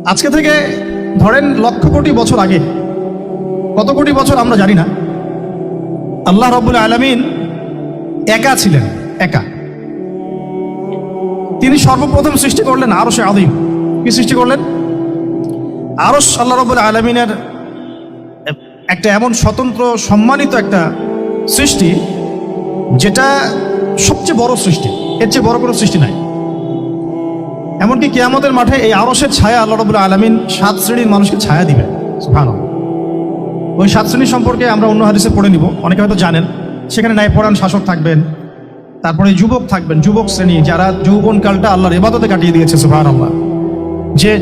আজকে থেকে ধরেন লক্ষ কোটি বছর আগে, কত কোটি বছর আমরা জানি না, আল্লাহ রাব্বুল আলামিন একা ছিলেন, একা। তিনি সর্বপ্রথম সৃষ্টি করলেন আরশে আযীম। কি সৃষ্টি করলেন? আরশ আল্লাহ রাব্বুল আলামিনের একটা এমন স্বতন্ত্র সম্মানিত একটা সৃষ্টি, যেটা সবচেয়ে বড় সৃষ্টি, এর চেয়ে বড় কোনো সৃষ্টি নাই। এমনকি কিয়ামতের মাঠে এই আরশের ছায়া আল্লাহ রাব্বুল আলামিন 7 শ্রেণীর মানুষকে ছায়া দিবেন। সুবহানাল্লাহ। ওই 7 শ্রেণী সম্পর্কে আমরা অন্য হাদিসে পড়ে নিব, অনেকে হয়তো জানেন। সেখানে ন্যায়পরায়ণ শাসক থাকবেন, তারপরে যুবক থাকবেন, যুবক শ্রেণী যারা যৌবনকালটা আল্লাহর ইবাদতে কাটিয়ে দিয়েছে। সুবহানাল্লাহ।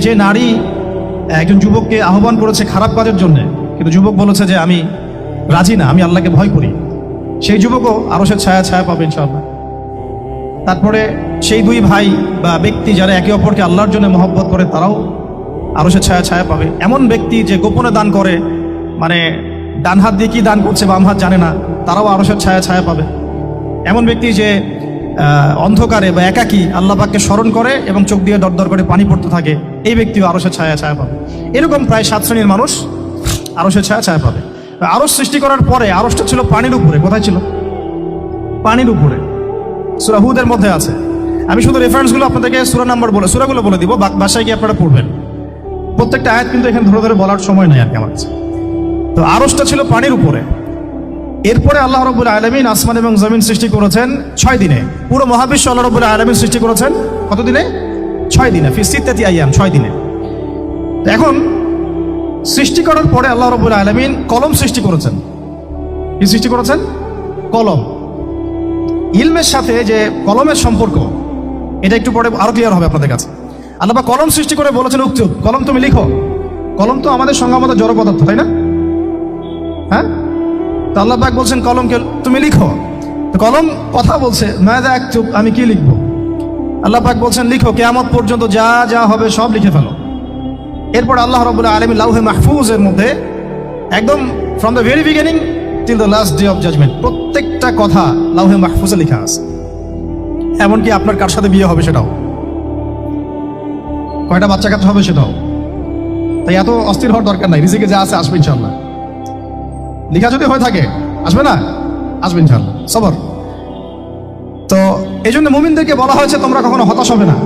যে নারী একজন যুবককে আহ্বান করেছে খারাপ কাজের জন্য, কিন্তু যুবক বলেছে যে আমি রাজি না, আমি আল্লাহকে ভয় করি, সেই যুবকও আরশের ছায়া পাবে ইনশাআল্লাহ। তারপরে সেই দুই ভাই বা ব্যক্তি যারা একে অপরকে আল্লাহর জন্য মহব্বত করে, তারাও আরশের ছায়া পাবে। এমন ব্যক্তি যে গোপনে দান করে, মানে ডান হাত দিয়ে কি দান করছে বাম হাত জানে না, তারাও আরশের ছায়া পাবে। এমন ব্যক্তি যে অন্ধকারে বা একাকী আল্লাহ পাককে স্মরণ করে এবং চোখ দিয়ে দরদর করে পানি পড়তে থাকে, এই ব্যক্তিও আরশের ছায়া পাবে। এরকম প্রায় 7 শ্রেণীর মানুষ আরশের ছায়া পাবে। আরশ সৃষ্টি করার পরে আরশটা ছিল পানির উপরে। কোথায় ছিল? পানির উপরে। সূরা হুদের মধ্যে আছে। আমি শুধু রেফারেন্সগুলো আপনাদেরকে সূরাগুলো বলে দিব, বাসায় গিয়ে আপনারা পড়বেন। প্রত্যেকটা আয়াত কিন্তু এখানে ধরে বলার সময় নাই আর কি আমার কাছে। তো আরশটা ছিল পানির উপরে। এরপরে আল্লাহ রাব্বুল আলামিন আসমান এবং জমিন সৃষ্টি করেছেন 6 দিনে। পুরো মহাবিশ্ব আল্লাহ রাব্বুল আলামিন সৃষ্টি করেছেন কত দিনে? 6 দিনে। ফি সিত্তাতি আইয়াম, 6 দিনে। এখন সৃষ্টি করার পরে আল্লাহ রাব্বুল আলামিন কলম সৃষ্টি করেছেন। কি সৃষ্টি করেছেন? কলম। ইলমের সাথে যে কলমের সম্পর্ক, এটা একটু পরে আরো ক্লিয়ার হবে আপনাদের কাছে। আল্লাহ পাক কলম সৃষ্টি করে বলেছেন উক্তুব, কলম তুমি লিখো। কলম তো আমাদের সংজ্ঞামত জড় পদার্থ, তাই না? হ্যাঁ, তো আল্লাহ পাক বলছেন কলমকে তুমি লিখো। তো কলম কথা বলছে, মাযা আকতুব, আমি কি লিখবো? আল্লাহ পাক বলছেন লিখো, কিয়ামত পর্যন্ত যা হবে সব লিখে ফেলো। এরপর আল্লাহ রাব্বুল আলামিন লাউহে মাহফুজের মধ্যে একদম from the very beginning till the last day of judgment প্রত্যেকটা কথা লাউহে মাহফুজে লেখা আছে। এমনকি আপনার কার সাথে বিয়ে হবে সেটাও, কয়টা বাচ্চা কাচ্চা হবে সেটাও। তাই এত অস্থির হওয়ার দরকার নাই, রিজিকে যা আছে আসবে ইনশাআল্লাহ। লেখা যদি হয়ে থাকে আসবে না? আসবে ইনশাআল্লাহ, সবর। তো এই জন্য মুমিনদেরকে বলা হয়েছে তোমরা কখনো হতাশ হবে না,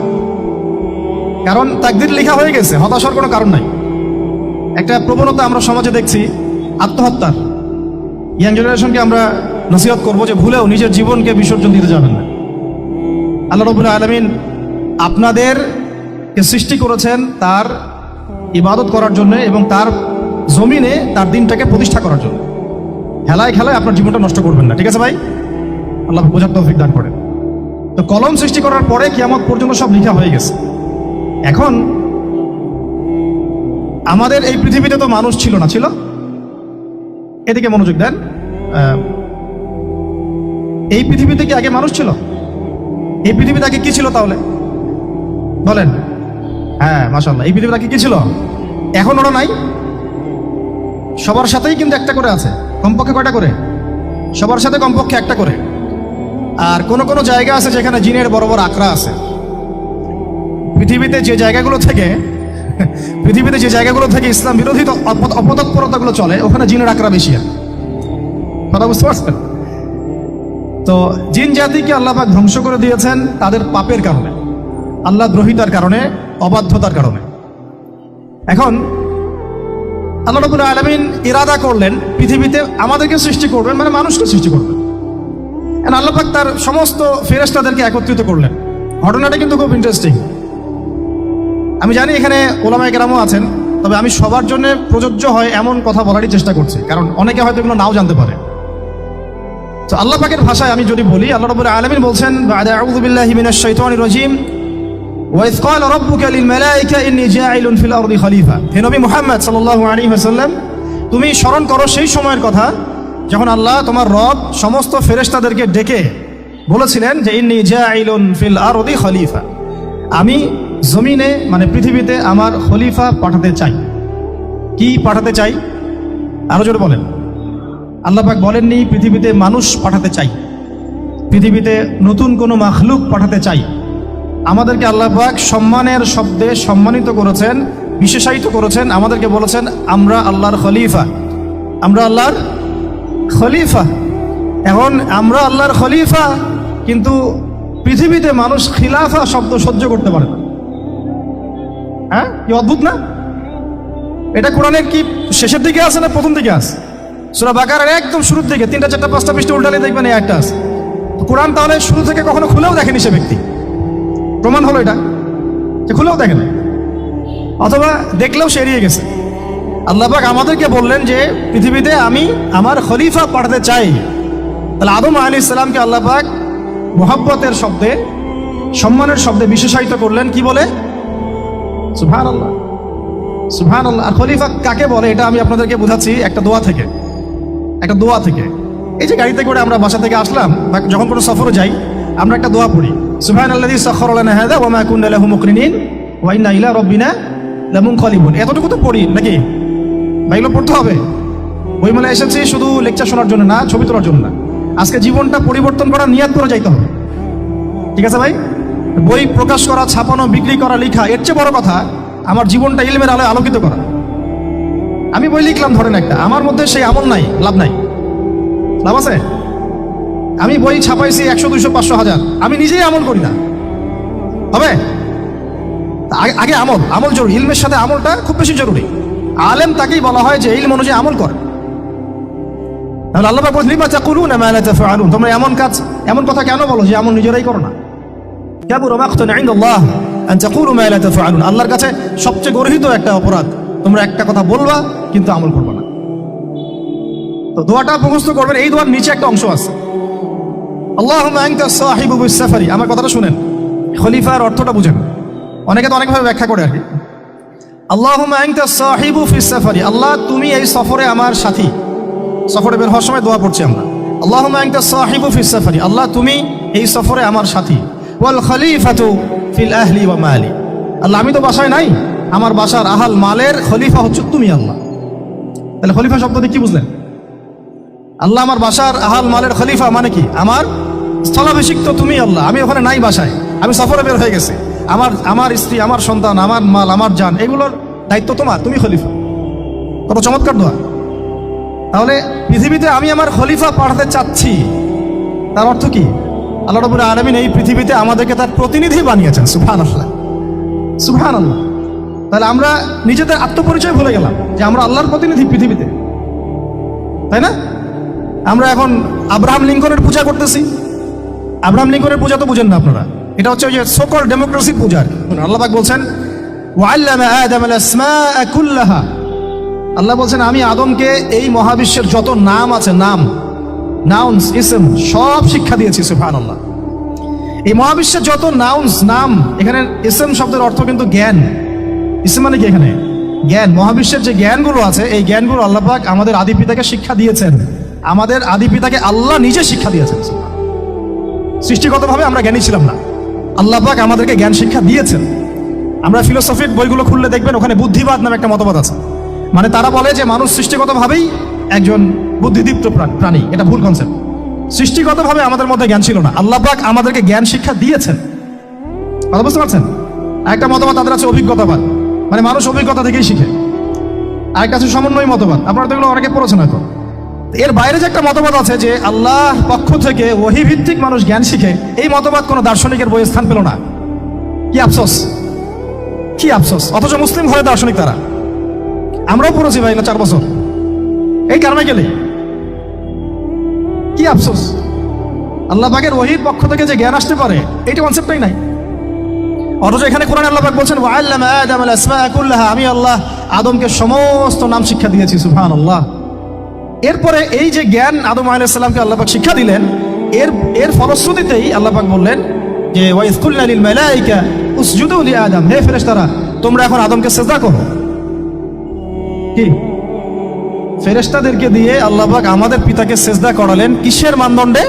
কারণ তাকদীর লেখা হয়ে গেছে, হতাশার কোনো কারণ নাই। একটা প্রবণতা আমরা সমাজে দেখছি আত্মহত্যার। ইয়াং জেনারেশনকে আমরা নসিহত করবো যে ভুলেও নিজের জীবনকে বিসর্জন দিতে যাবেন না। আল্লাহ রাব্বুল আলামিন আপনাদেরকে সৃষ্টি করেছেন তার ইবাদত করার জন্য এবং তার জমিনে তার দিনটাকে প্রতিষ্ঠা করার জন্য। খেলায় আপনার জীবনটা নষ্ট করবেন না, ঠিক আছে ভাই? আল্লাহ বোঝার তৌফিক দান করেন। তো কলম সৃষ্টি করার পরে কিয়ামত পর্যন্ত সব লেখা হয়ে গেছে। এখন আমাদের এই পৃথিবীতে তো মানুষ ছিল না, ছিল? এদিকে মনোযোগ দেন। এই পৃথিবীতে কি আগে মানুষ ছিল? এই পৃথিবীতে আগে কি ছিল তাহলে বলেন? হ্যাঁ, মাশাআল্লাহ। এই পৃথিবীতে আগে কি ছিল? এখন ওরা নাই? সবার সাথেই কিন্তু একটা করে আছে, কমপক্ষে কয়টা করে? সবার সাথে কমপক্ষে একটা করে। আর কোন জায়গা আছে যেখানে জিনের বড় বড় আকড়া আছে। পৃথিবীতে যে জায়গাগুলো থেকে ইসলাম বিরোধী অপতৎপরতাগুলো চলে, ওখানে জিনের আকড়া বেশি। কথা বুঝতে পারছেন? তো জিন জাতিকে আল্লাহ পাক ধ্বংস করে দিয়েছেন তাদের পাপের কারণে, আল্লাহ দ্রোহিতার কারণে, অবাধ্যতার কারণে। এখন আল্লাহ রাব্বুল আলামিন ইরাদা করলেন পৃথিবীতে আমাদেরকে সৃষ্টি করবেন, মানে মানুষকে সৃষ্টি করবেন। আল্লাহ পাক তার সমস্ত ফেরেশতাদেরকে একত্রিত করলেন। ঘটনাটা কিন্তু খুব ইন্টারেস্টিং। আমি জানি এখানে ওলামায়ে কেরামও আছেন, তবে আমি সবার জন্য প্রযোজ্য হয় এমন কথা বলারই চেষ্টা করছি, কারণ অনেকে হয়তো এগুলো নাও জানতে পারে। তো আল্লাহ পাকের ভাষায় আমি যদি বলি, আল্লাহ রাব্বুল আলামিন বলছেন আউযু বিল্লাহি মিনাশ শাইতানির রাজীম ওয়া ইয ক্বালা রাব্বুকা লিল মালায়েকা ইন্নী জাঈলুন ফিল আরদি খলিফা। হে নবী মুহাম্মদ সাল্লাল্লাহু আলাইহি ওয়াসাল্লাম, তুমি স্মরণ করো সেই সময়ের কথা যখন আল্লাহ তোমার রব সমস্ত ফেরেশতাদেরকে ডেকে বলেছিলেন যে ইন্নী জাঈলুন ফিল আরদি খলিফা, আমি জমিনে মানে পৃথিবীতে আমার খলিফা পাঠাতে চাই। কি পাঠাতে চাই? আরো জোরে বলেন। আল্লাহ পাক বলেননি পৃথিবীতে মানুষ পাঠাতে চাই, পৃথিবীতে নতুন কোনো মাখলুক পাঠাতে চাই। আমাদেরকে আল্লাহ পাক সম্মানের শব্দে সম্মানিত করেছেন বিশেষায়িত করেছেন, আমাদেরকে বলেছেন আমরা আল্লাহর খলিফা, আমরা আল্লাহর খলিফা। এখন আমরা আল্লাহর খলিফা, কিন্তু পৃথিবীতে মানুষ খিলাফা শব্দ সহ্য করতে পারে না। হ্যাঁ, কি অদ্ভুত না? এটা কোরআনের কি শেষের দিকে আছে না প্রথম দিকে আছে? সূরা বাকারার একদম শুরুর দিকে 3টা 4টা 5টা পৃষ্ঠা উল্টালে দেখবেন এই একটা আছে। কোরআন তাহলে শুরু থেকে কখনো খুলেও দেখেনি সে ব্যক্তি, প্রমাণ হলো এটা যে খুলেও দেখেন, অথবা দেখলেও সে এড়িয়ে গেছে। আল্লাহ পাক আমাদেরকে বললেন যে পৃথিবীতে আমি আমার খলিফা পাঠাতে চাই। তাহলে আদম আলাইহিস সালামকে আল্লাহ পাক মোহাব্বতের শব্দে, সম্মানের শব্দে বিশেষায়িত করলেন কি বলে? সুবহানাল্লাহ, সুবহানাল্লাহ। আর খলিফা কাকে বলে এটা আমি আপনাদেরকে বোঝাচ্ছি একটা দোয়া থেকে, একটা দোয়া থেকে। এই যে গাড়িতে করে আমরা বাসা থেকে আসলাম বা যখন কোনো সফরে যাই, আমরা একটা দোয়া পড়ি, সুবহানাল্লাযী সাখখারা লানা হাযা ওয়া মা কুন্না লাহু মুকরিনিন ওয়া ইন্না ইলা রাব্বিনা লামুনকালিবুন। এতটুকু তো পড়ি নাকি? ভাই, এগুলো পড়তে হবে। বইমেলায় এসেছি শুধু লেকচার শোনার জন্য না, ছবি তোলার জন্য না। আজকে জীবনটা পরিবর্তন করার নিয়াত করে যাইতে হবে, ঠিক আছে ভাই? বই প্রকাশ করা, ছাপানো, বিক্রি করা, লেখা, এর চেয়ে বড় কথা আমার জীবনটা ইলমের আলোয় আলোকিত করা। আমি বই লিখলাম ধরেন একটা, আমার মধ্যে সেই আমল নাই, লাভ নাই, লাভ আছে? আমি বই ছাপাইছি 100, 200, 500, 1000, আমি নিজেই আমল করি না, হবে? আগে আমল, আমল জরুরি। ইলমের সাথে আমলটা খুব বেশি জরুরি। আলেম তাকেই বলা হয় যে ইলম অনুযায়ী আমল করে। তাহলে আল্লাহ পাক বলেন লিমা তাকুলুনা মা লা তাফআলুন, তোমরা এমন কাজ, এমন কথা কেন বলো যে আমল নিজেরাই করো না? কাবুরা মাকতান ইনদাল্লাহ আন তাকুলু মা লা তাফআলুন, আল্লাহর কাছে সবচেয়ে গর্হিত একটা অপরাধ, তোমরা একটা কথা বলবা কিন্তু আমল করবে না। তো দোয়াটা মুখস্থ করবেন। এই দোয়ার নিচে একটা অংশ আছে, আল্লাহুম্মা আনতা সাহিবু বিস সাফারি। আমার কথাটা শুনেন, খলিফার অর্থটা বুঝেন। অনেকে তো অনেকভাবে ব্যাখ্যা করে আর কি। আল্লাহুম্মা আনতা সাহিবু ফিস সাফারি, আল্লাহ তুমি এই সফরে আমার সাথী। সফরে বের হওয়ার সময় দোয়া পড়ছি আমরা, আল্লাহুম্মা আনতা সাহিবু ফিস সাফারি, আল্লাহ তুমি এই সফরে আমার সাথী। ওয়াল খলিফাতু ফিল আহলি ওয়া মালি, আল্লাহ আমি তো বাসায় নাই, আমার বাসার আহাল মালের খলিফা হচ্ছে তুমি আল্লাহ। তাহলে খলিফা শব্দ দিয়ে কি বুঝলেন? আল্লাহ আমার বাসার আহাল মালের খলিফা মানে কি? আমার স্থলাভিষিক্ত তুমি আল্লাহ। আমি ওখানে নাই বাসায়, আমি সফরে বের হয়ে গেছি। আমার স্ত্রী, আমার সন্তান, আমার মাল, আমার জান, এগুলোর দায়িত্ব তোমার, তুমি খলিফা। কত চমৎকার দোয়া! তাহলে পৃথিবীতে আমি আমার খলিফা পাঠাতে চাচ্ছি, তার অর্থ কি? আল্লাহ রাব্বুল আলামিন এই পৃথিবীতে আমাদেরকে তার প্রতিনিধি বানিয়েছেন। সুবহানাল্লাহ, সুবহানাল্লাহ। তাহলে আমরা নিজেদের আত্মপরিচয় ভুলে গেলাম যে আমরা আল্লাহর প্রতিনিধি পৃথিবীতে, তাই না? আমরা এখন আব্রাহাম লিঙ্কনের পূজা করতেছি। আব্রাহাম লিঙ্কনের পূজা তো বুঝেন না আপনারা, এটা হচ্ছে ওই যে সকল ডেমোক্রেসি পূজা। আল্লাহ পাক বলছেন ওয়াল্লামা আদামাল আসমাআ কুল্লাহা, আল্লাহ বলছেন আমি আদমকে এই মহাবিশ্বের যত নাম আছে, নাম, নাউন্স, ইসম, সব শিক্ষা দিয়েছি। সুবহানাল্লাহ। এই মহাবিশ্বের যত নাউন্স, নাম, এখানে ইসম শব্দের অর্থ কিন্তু জ্ঞান। ইসম মানে কি? এখানে জ্ঞান। মহাবিশ্বের যে জ্ঞানগুলো আছে, এই জ্ঞানগুলো আল্লাহ পাক আমাদের আদি পিতাকে শিক্ষা দিয়েছেন। আমাদের আদি পিতাকে আল্লাহ নিজে শিক্ষা দিয়েছেন। সৃষ্টিগতভাবে আমরা জ্ঞানী ছিলাম না, আল্লাহ পাক আমাদেরকে জ্ঞান শিক্ষা দিয়েছেন। আমরা ফিলোসফির বইগুলো খুললে দেখবেন ওখানে বুদ্ধিবাদ নামে একটা মতবাদ আছে। মানে তারা বলে যে মানুষ সৃষ্টিগতভাবেই একজন বুদ্ধিদীপ্ত প্রাণী। এটা ভুল কনসেপ্ট। সৃষ্টিগতভাবে আমাদের মধ্যে জ্ঞান ছিল না, আল্লাহ পাক আমাদেরকে জ্ঞান শিক্ষা দিয়েছেন। কথা বুঝতে পারছেন? একটা মতবাদ তাদের আছে অভিজ্ঞতাবাদ, মানে মানুষ অভিজ্ঞতা থেকেই শিখে। আরেকটা আছে সমন্বয় মতবাদ, আপনারা তো এগুলো অনেকে পড়েছেন হয়তো। এর বাইরে যে একটা মতবাদ আছে যে আল্লাহ পক্ষ থেকে ওহী ভিত্তিক মানুষ জ্ঞান শিখে, এই মতবাদ কোনো দার্শনিকের বইয়ে স্থান পেল না। কি আফসোস, কি আফসোস! অথচ মুসলিম ঘরে দার্শনিক তারা। আমরাও পড়েছি ভাই না 4 বছর এই কারণে গেলে। কি আফসোস! আল্লাহ পাকের ওহীর পক্ষ থেকে যে জ্ঞান আসতে পারে, এইটা কনসেপ্টটাই নাই। অথচ এখানে কোরআনে আল্লাহ পাক বলছেন ওয়াল্লামা আদামাল আসমাআ কুল্লাহা, আমি আল্লাহ আদমকে সমস্ত নাম শিক্ষা দিয়েছি। সুবহানাল্লাহ। এরপরে এই যে জ্ঞান আদম আলাইহিস সালামকে আল্লাহ পাক শিক্ষা দিলেন, এর ফলশ্রুতিতেই আল্লাহ পাক বললেন যে ওয়াইয কুলনা লিল মালাইকা উসজুদু লি আদম, হে ফেরেশতারা তোমরা এখন আদমকে সিজদা করো। কি ফেরেশতাদেরকে দিয়ে আল্লাহ পাক আমাদের পিতাকে সিজদা করালেন কিসের মানদণ্ডে?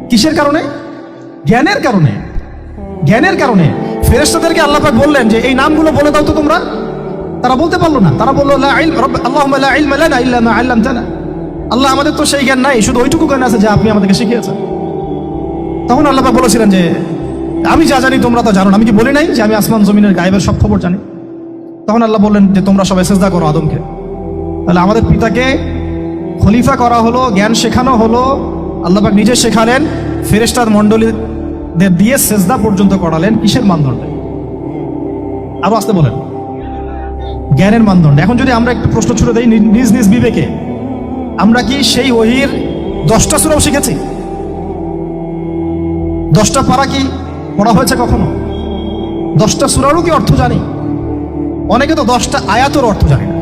কিসের কারণে? জ্ঞানের কারণে। জ্ঞানের কারণে ফেরেশতাদেরকে আল্লাহ পাক বললেন যে এই নামগুলো বলে দাও তো তোমরা। তারা বলতে পারলো না। তারা বললো লা ইলম আল্লাহুম্মা লা ইলমা লানা ইল্লা মা আল্লামতানা, আল্লাহ আমাদের তো সেই জ্ঞান নাই, শুধু ওইটুকু জ্ঞান আছে যা আপনি আমাদেরকে শিখিয়েছেন। তখন আল্লাহ পাক বলেছিলেন যে আমি যা জানি তোমরা তা জানো না। আমি কি বলি নাই যে আমি আসমান জমিনের গায়েবের সব খবর জানি? তখন আল্লাহ বললেন যে তোমরা সবাই সিজদা করো আদমকে। তাহলে আমাদের পিতাকে খলিফা করা হলো, জ্ঞান শেখানো হলো, আল্লাহ পাক নিজে শেখালেন, ফেরেশতার মণ্ডলীদের দিয়ে সিজদা পর্যন্ত করালেন। কিসের মানদণ্ডে? আরো আসতে বলেন, জ্ঞানের মানদণ্ড। এখন যদি আমরা একটু প্রশ্ন ছুড়ে দেই নিজ নিজ বিবেকে, আমরা কি সেই ওহীর 10টা সূরাও শিখেছি? 10টা পারা কি পড়া হয়েছে কখনো? 10টা সূরারও কি অর্থ জানি? অনেকে তো 10টা আয়াতের অর্থ জানি না।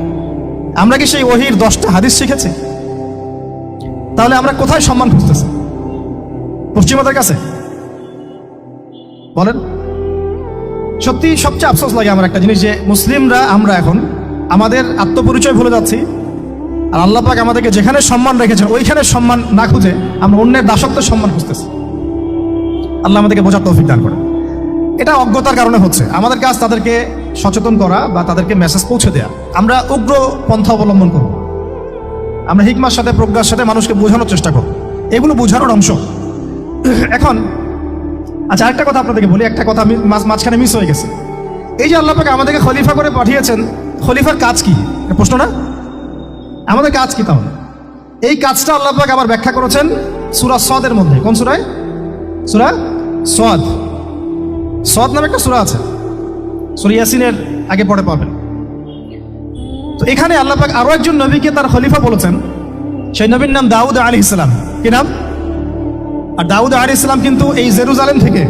আমরা কি সেই ওহীর 10টা হাদিস শিখেছি? তাহলে আমরা কোথায় সম্মান খুঁজতেছি? পশ্চিমাদের কাছে? বলেন। সত্যি সবচেয়ে আফসোস লাগে আমার একটা জিনিস, যে মুসলিমরা আমরা এখন আমাদের আত্মপরিচয় ভুলে যাচ্ছি, আর আল্লাহ পাক আমাদেরকে যেখানে সম্মান রেখেছেন ওইখানে সম্মান না খুঁজে আমরা অন্যের দাসত্বের সম্মান খুঁজতেছি। আল্লাহ আমাদেরকে বোঝার তৌফিক দান করে। এটা অজ্ঞতার কারণে হচ্ছে। আমাদের কাজ তাদেরকে সচেতন করা বা তাদেরকে মেসেজ পৌঁছে দেওয়া। আমরা উগ্র পন্থা অবলম্বন করব, আমরা হিকমার সাথে প্রজ্ঞার সাথে মানুষকে বোঝানোর চেষ্টা করব, এগুলো বোঝানোর অংশ। এখন আচ্ছা, আরেকটা কথা আপনাদেরকে বলি, একটা কথা আমি মাঝখানে মিস হয়ে গেছে। এই যে আল্লাহ পাক আমাদেরকে খলিফা করে পাঠিয়েছেন, খলিফার কাজ কি? প্রশ্ন না? আমাদের কাজ কি তাহলে? এই কাজটা আল্লাহ পাক আবার ব্যাখ্যা করেছেন সূরা সদের মধ্যে। কোন সূরায়? সূরা সদ। সদ নামে একটা সূরা আছে, সূরা ইয়াসিনের আগে পড়ে পাবেন। তো এখানে আল্লাহ পাক আরো একজন নবীকে তার খলিফা বলেছেন। সেই নবীর নাম দাউদ আলাইহিস সালাম। কি নাম? আর দাউদ আলাইহিস সালাম কিন্তু এই জেরুজালেম থেকে,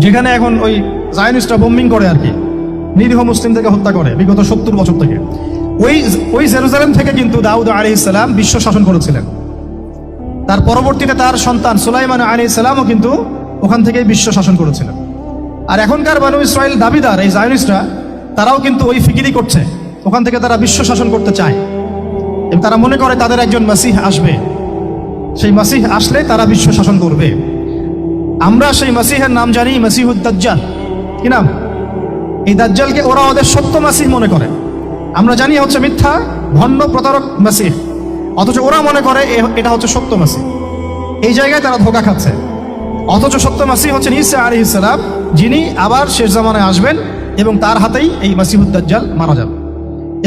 যেখানে এখন ওই জায়নিস্টরা বোম্বিং করে আর কি, নিরীহ মুসলিমদেরকে হত্যা করে বিগত 70 বছর থেকে, ওই জেরুজালেম থেকে কিন্তু দাউদ আলাইহিস সালাম বিশ্ব শাসন করেছিলেন। তার পরবর্তীতে তার সন্তান সুলাইমান আলাইহিস সালামও কিন্তু ওখান থেকে বিশ্ব শাসন করেছিলেন। আর এখনকার বনু ইসরাইল দাবিদার এই জায়নিস্টরা, তারাও কিন্তু ওই ফিকিরই করছে, ওখান থেকে তারা বিশ্ব শাসন করতে চায় এবং তারা মনে করে তাদের একজন মাসিহ আসবে, সেই মাসিহ আসলে তারা বিশ্ব শাসন করবে। আমরা সেই মাসিহের নাম জানি মাসিহুদ দাজ্জাল। কি নাম? এই দাজ্জালকে ওরা ওদের সত্য মাসিহ মনে করে, আমরা জানি হচ্ছে মিথ্যা ভণ্ড প্রতারক মাসিহ, অথচ ওরা মনে করে এটা হচ্ছে সত্য মাসিহ। এই জায়গায় তারা ধোঁকা খাচ্ছে। অথচ সত্য মাসিহ হচ্ছেন ঈসা আলাইহিস সালাম, যিনি আবার শেষ জামানায় আসবেন এবং তার হাতেই এই মাসিহুদ দাজ্জাল মারা যাবে।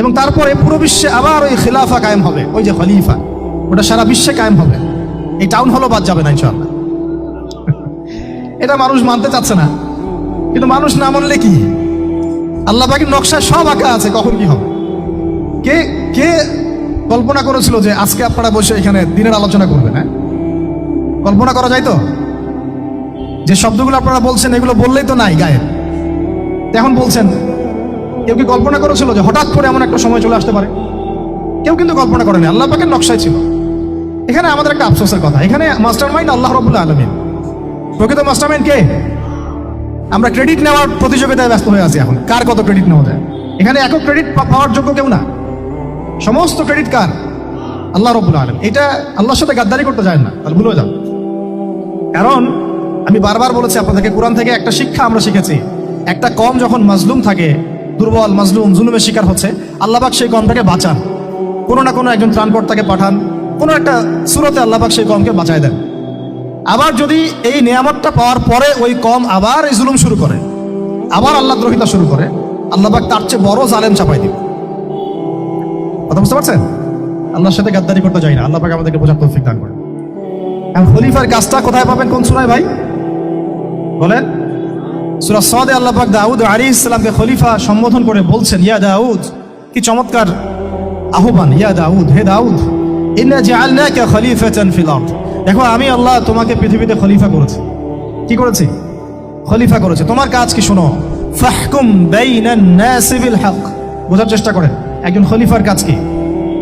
এবং তারপরে পুরো বিশ্বে আবার ওই খিলাফা কায়েম হবে, ওই যে খলিফা, ওটা সারা বিশ্বে কায়েম হবে। এই টাউন হলও বাদ যাবে না ইনশাআল্লাহ। এটা মানুষ মানতে চাচ্ছে না, কিন্তু মানুষ না মানলে কি? আল্লাহ পাকের নকশা সব আঁকা আছে কখন কি হবে। কে কে কল্পনা করেছিল যে আজকে আপনারা বসে এখানে দিনের আলোচনা করবেন? হ্যাঁ, কল্পনা করা যায় তো? যে শব্দগুলো আপনারা বলছেন এগুলো বললেই তো নাই গায়ে, এখন বলছেন। কেউ কি কল্পনা করেছিল যে হঠাৎ করে এমন একটা সময় চলে আসতে পারে? কেউ কিন্তু কল্পনা করেনি, আল্লাহ পাকের নকশায় ছিল। এখানে আমাদের একটা আফসোসের কথা, এখানে মাস্টার মাইন্ড আল্লাহ রাব্বুল আলামিন। প্রকৃত মাস্টার মাইন্ড কে? আমরা ক্রেডিট নেওয়ার প্রতিযোগিতায় ব্যস্ত হয়ে আছি এখন, কার কত ক্রেডিট নেওয়া যায়। এখানে একক ক্রেডিট পাওয়ার যোগ্য কেউ না, সমস্ত ক্রেডিট কার? আল্লাহ রাব্বুল আলামিন। এটা আল্লাহর সাথে গাদ্দারি করতে যায় না, তাহলে ভুল হয়ে যাও। কারণ আমি বারবার বলেছি আপনাদেরকে, কোরআন থেকে একটা শিক্ষা আমরা শিখেছি, একটা কম যখন মাজলুম থাকে, দুর্বল মাজলুম জুলুমের শিকার হচ্ছে, আল্লাহ পাক সেই কমটাকে বাঁচান, কোনো না কোনো একজন ত্রাণকর্তাকে পাঠান, কোনো একটা সূরতে আল্লাহ পাক সেই কমকে বাঁচায় দেন। আবার যদি এই নিয়ামতটা পাওয়ার পরে ওই কম আবার এই জুলুম শুরু করে, আবার আল্লাহ দ্রোহিতা শুরু করে, আল্লাহ পাক তার চেয়ে বড় জালেম চাপাই দিবে। কথা বুঝতে পারছেন? আল্লাহর সাথে গাদ্দারি করতে চাই না, আল্লাহ পাক আমাদেরকে বোঝার তৌফিক দান করে। এখন খলিফার কাজটা কোথায় পাবেন? কোন সূরায় ভাই বলেন? সূরা সদে আল্লাহ পাক দাউদ আলাইহিস সালামকে খলিফা সম্বোধন করে বলছেন, ইয়া দাউদ। কি চমৎকার আহ্বান! ইয়া দাউদ, হে দাউদ, ইন্না জাআলনাকা খলিফাতান ফিল আরদ। দেখো, আমি আল্লাহ তোমাকে পৃথিবীতে খলিফা করেছি। কি করেছি? খলিফা করেছে। তোমার কাজ কি? শোনো, ফাহকুম বাইনান নাসি বিল হক। বোঝার চেষ্টা করেন একজন খলিফার কাজ কি।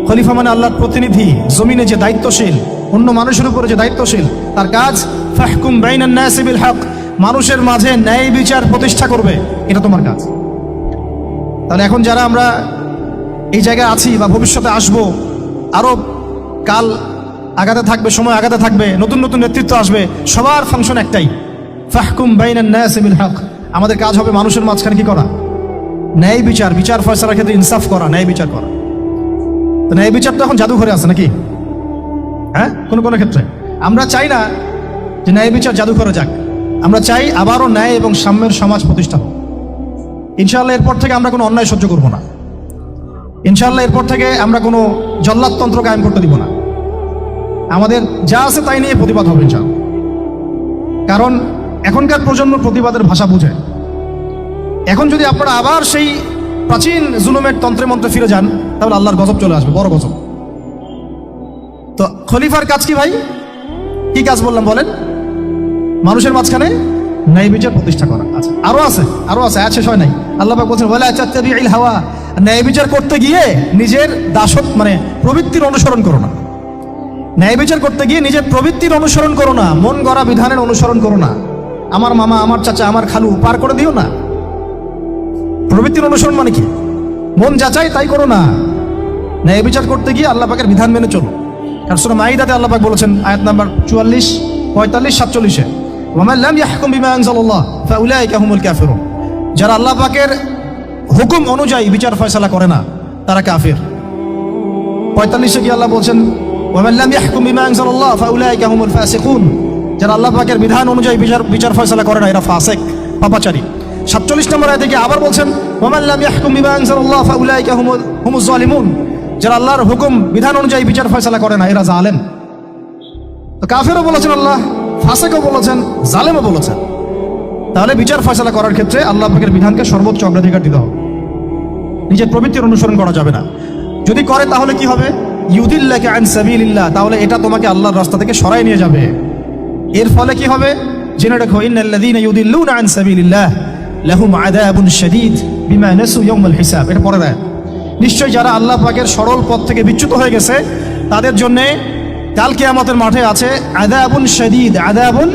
খলিফা মানে আল্লাহর প্রতিনিধি, জমিনে যে দায়িত্বশীল, অন্য মানুষের উপরে যে দায়িত্বশীল, তার কাজ ফাহকুম বাইনান নাসি বিল হক, মানুষের মাঝে ন্যায় বিচার প্রতিষ্ঠা করবে, এটা তোমার কাজ। তাহলে এখন যারা আমরা এই জায়গায় আছি বা ভবিষ্যতে আসবো, আরো কাল আগাতে থাকবে, সময় আগাতে থাকবে, নতুন নতুন নেতৃত্ব আসবে, সবার ফাংশন একটাই, ফাহকুম বাইনান নাসি বিল হক। আমাদের কাজ হবে মানুষের মাঝখানে কি করা? ন্যায় বিচার, বিচার ফয়সালার ক্ষেত্রে ইনসাফ করা, ন্যায় বিচার করা। তো ন্যায় বিচার তো এখন জাদুঘরে আছে নাকি? হ্যাঁ, কোনো কোনো ক্ষেত্রে আমরা চাই না যে ন্যায় বিচার জাদুঘরে যাক, আমরা চাই আবারও ন্যায় এবং সাম্যের সমাজ প্রতিষ্ঠা হোক। ইনশাআল্লাহ এরপর থেকে আমরা কোনো অন্যায় সহ্য করব না। ইনশাআল্লাহ এরপর থেকে আমরা কোনো জল্লাদতন্ত্র কায়েম করতে দিব না। আমাদের যা আছে তাই নিয়ে প্রতিবাদ হবে ইনশাআল্লাহ। কারণ এখনকার প্রজন্ম প্রতিবাদের ভাষা বুঝে। এখন যদি আপনারা আবার সেই প্রাচীন জুলুমের তন্ত্রে মন্ত্রে ফিরে যান, তাহলে আল্লাহর গজব চলে আসবে, বড় গজব। তো খলিফার কাজ কি ভাই? কি কাজ বললাম বলেন? মানুষের মাঝখানে ন্যায় বিচার প্রতিষ্ঠা করা। আচ্ছা, আরো আছে আয়াত শেষ হয় নাই। আল্লাহ পাক বলছেন ওয়ালা তাত্তাবিউল হাওয়া, ন্যায় বিচার করতে গিয়ে নিজের দাসত্ব মানে প্রবৃত্তির অনুসরণ করো না। ন্যায় বিচার করতে গিয়ে নিজের প্রবৃত্তির অনুসরণ করো না, মন গড়া বিধানের অনুসরণ করো না। আমার মামা, আমার চাচা, আমার খালু পার করে দিও না। প্রবৃত্তির অনুসরণ মানে কি? মন যাচাই তাই করো না। ন্যায় বিচার করতে গিয়ে আল্লাহ পাকের বিধান মেনে চলো। আর সূরা মাইদাতে আল্লাহ পাক বলেছেন আয়াত নাম্বার 44, 45, 47, ওয়া মান লাম ইয়াহকুম বিমা আনজালাল্লাহ ফাউলাইকা হুমুল কাফিরুন, যারা আল্লাহ পাকের হুকুম অনুযায়ী বিচার ফয়সালা করে না তারা কাফির। 45-এ কি আল্লাহ বলছেন ওয়া মান লাম ইয়াহকুম বিমা আনজালাল্লাহ ফাউলাইকা হুমুল ফাসিকুন, যারা আল্লাহ পাকের বিধান অনুযায়ী বিচার ফয়সালা করে না এরা ফাসিক, পাপাচারী। 47 নম্বর আয়াতে কি আবার বলছেন ওয়া মান লাম ইয়াহকুম বিমা আনজালাল্লাহ ফাউলাইকা হুমুজ জালিমুন, যারা আল্লাহর হুকুম বিধান অনুযায়ী বিচার ফয়সালা করে না এরা জালেম। তো কাফেরও বলেছেন আল্লাহ, ফাসিকও বলেছেন, জালেমও বলেছেন। তাহলে বিচার ফয়সালা করার ক্ষেত্রে আল্লাহ পাকের বিধানকে সর্বোচ্চ অগ্রাধিকার দিতে হবে। নিজের প্রবৃত্তির অনুসরণ করা যাবে না। যদি করে তাহলে কি হবে? ইউদিল্লাকা আন সাবিলিল্লাহ, তাহলে এটা তোমাকে আল্লাহর রাস্তা থেকে সরাই নিয়ে যাবে। এর ফলে কি হবে জেনে রাখো, ইন্নাল্লাযীনা ইউদিল্লুনা আন সাবিলিল্লাহ লাহুম আযাবুন শাদীদ বিমা নাসু ইয়াউমাল হিসাব। এটা পরের আয়াত। নিশ্চয় যারা আল্লাহ পাকের সরল পথ থেকে বিচ্যুত হয়ে গেছে তাদের জন্য কাল কিয়ামতের মাঠে আছে আযাবুন শাদীদ। আযাবুন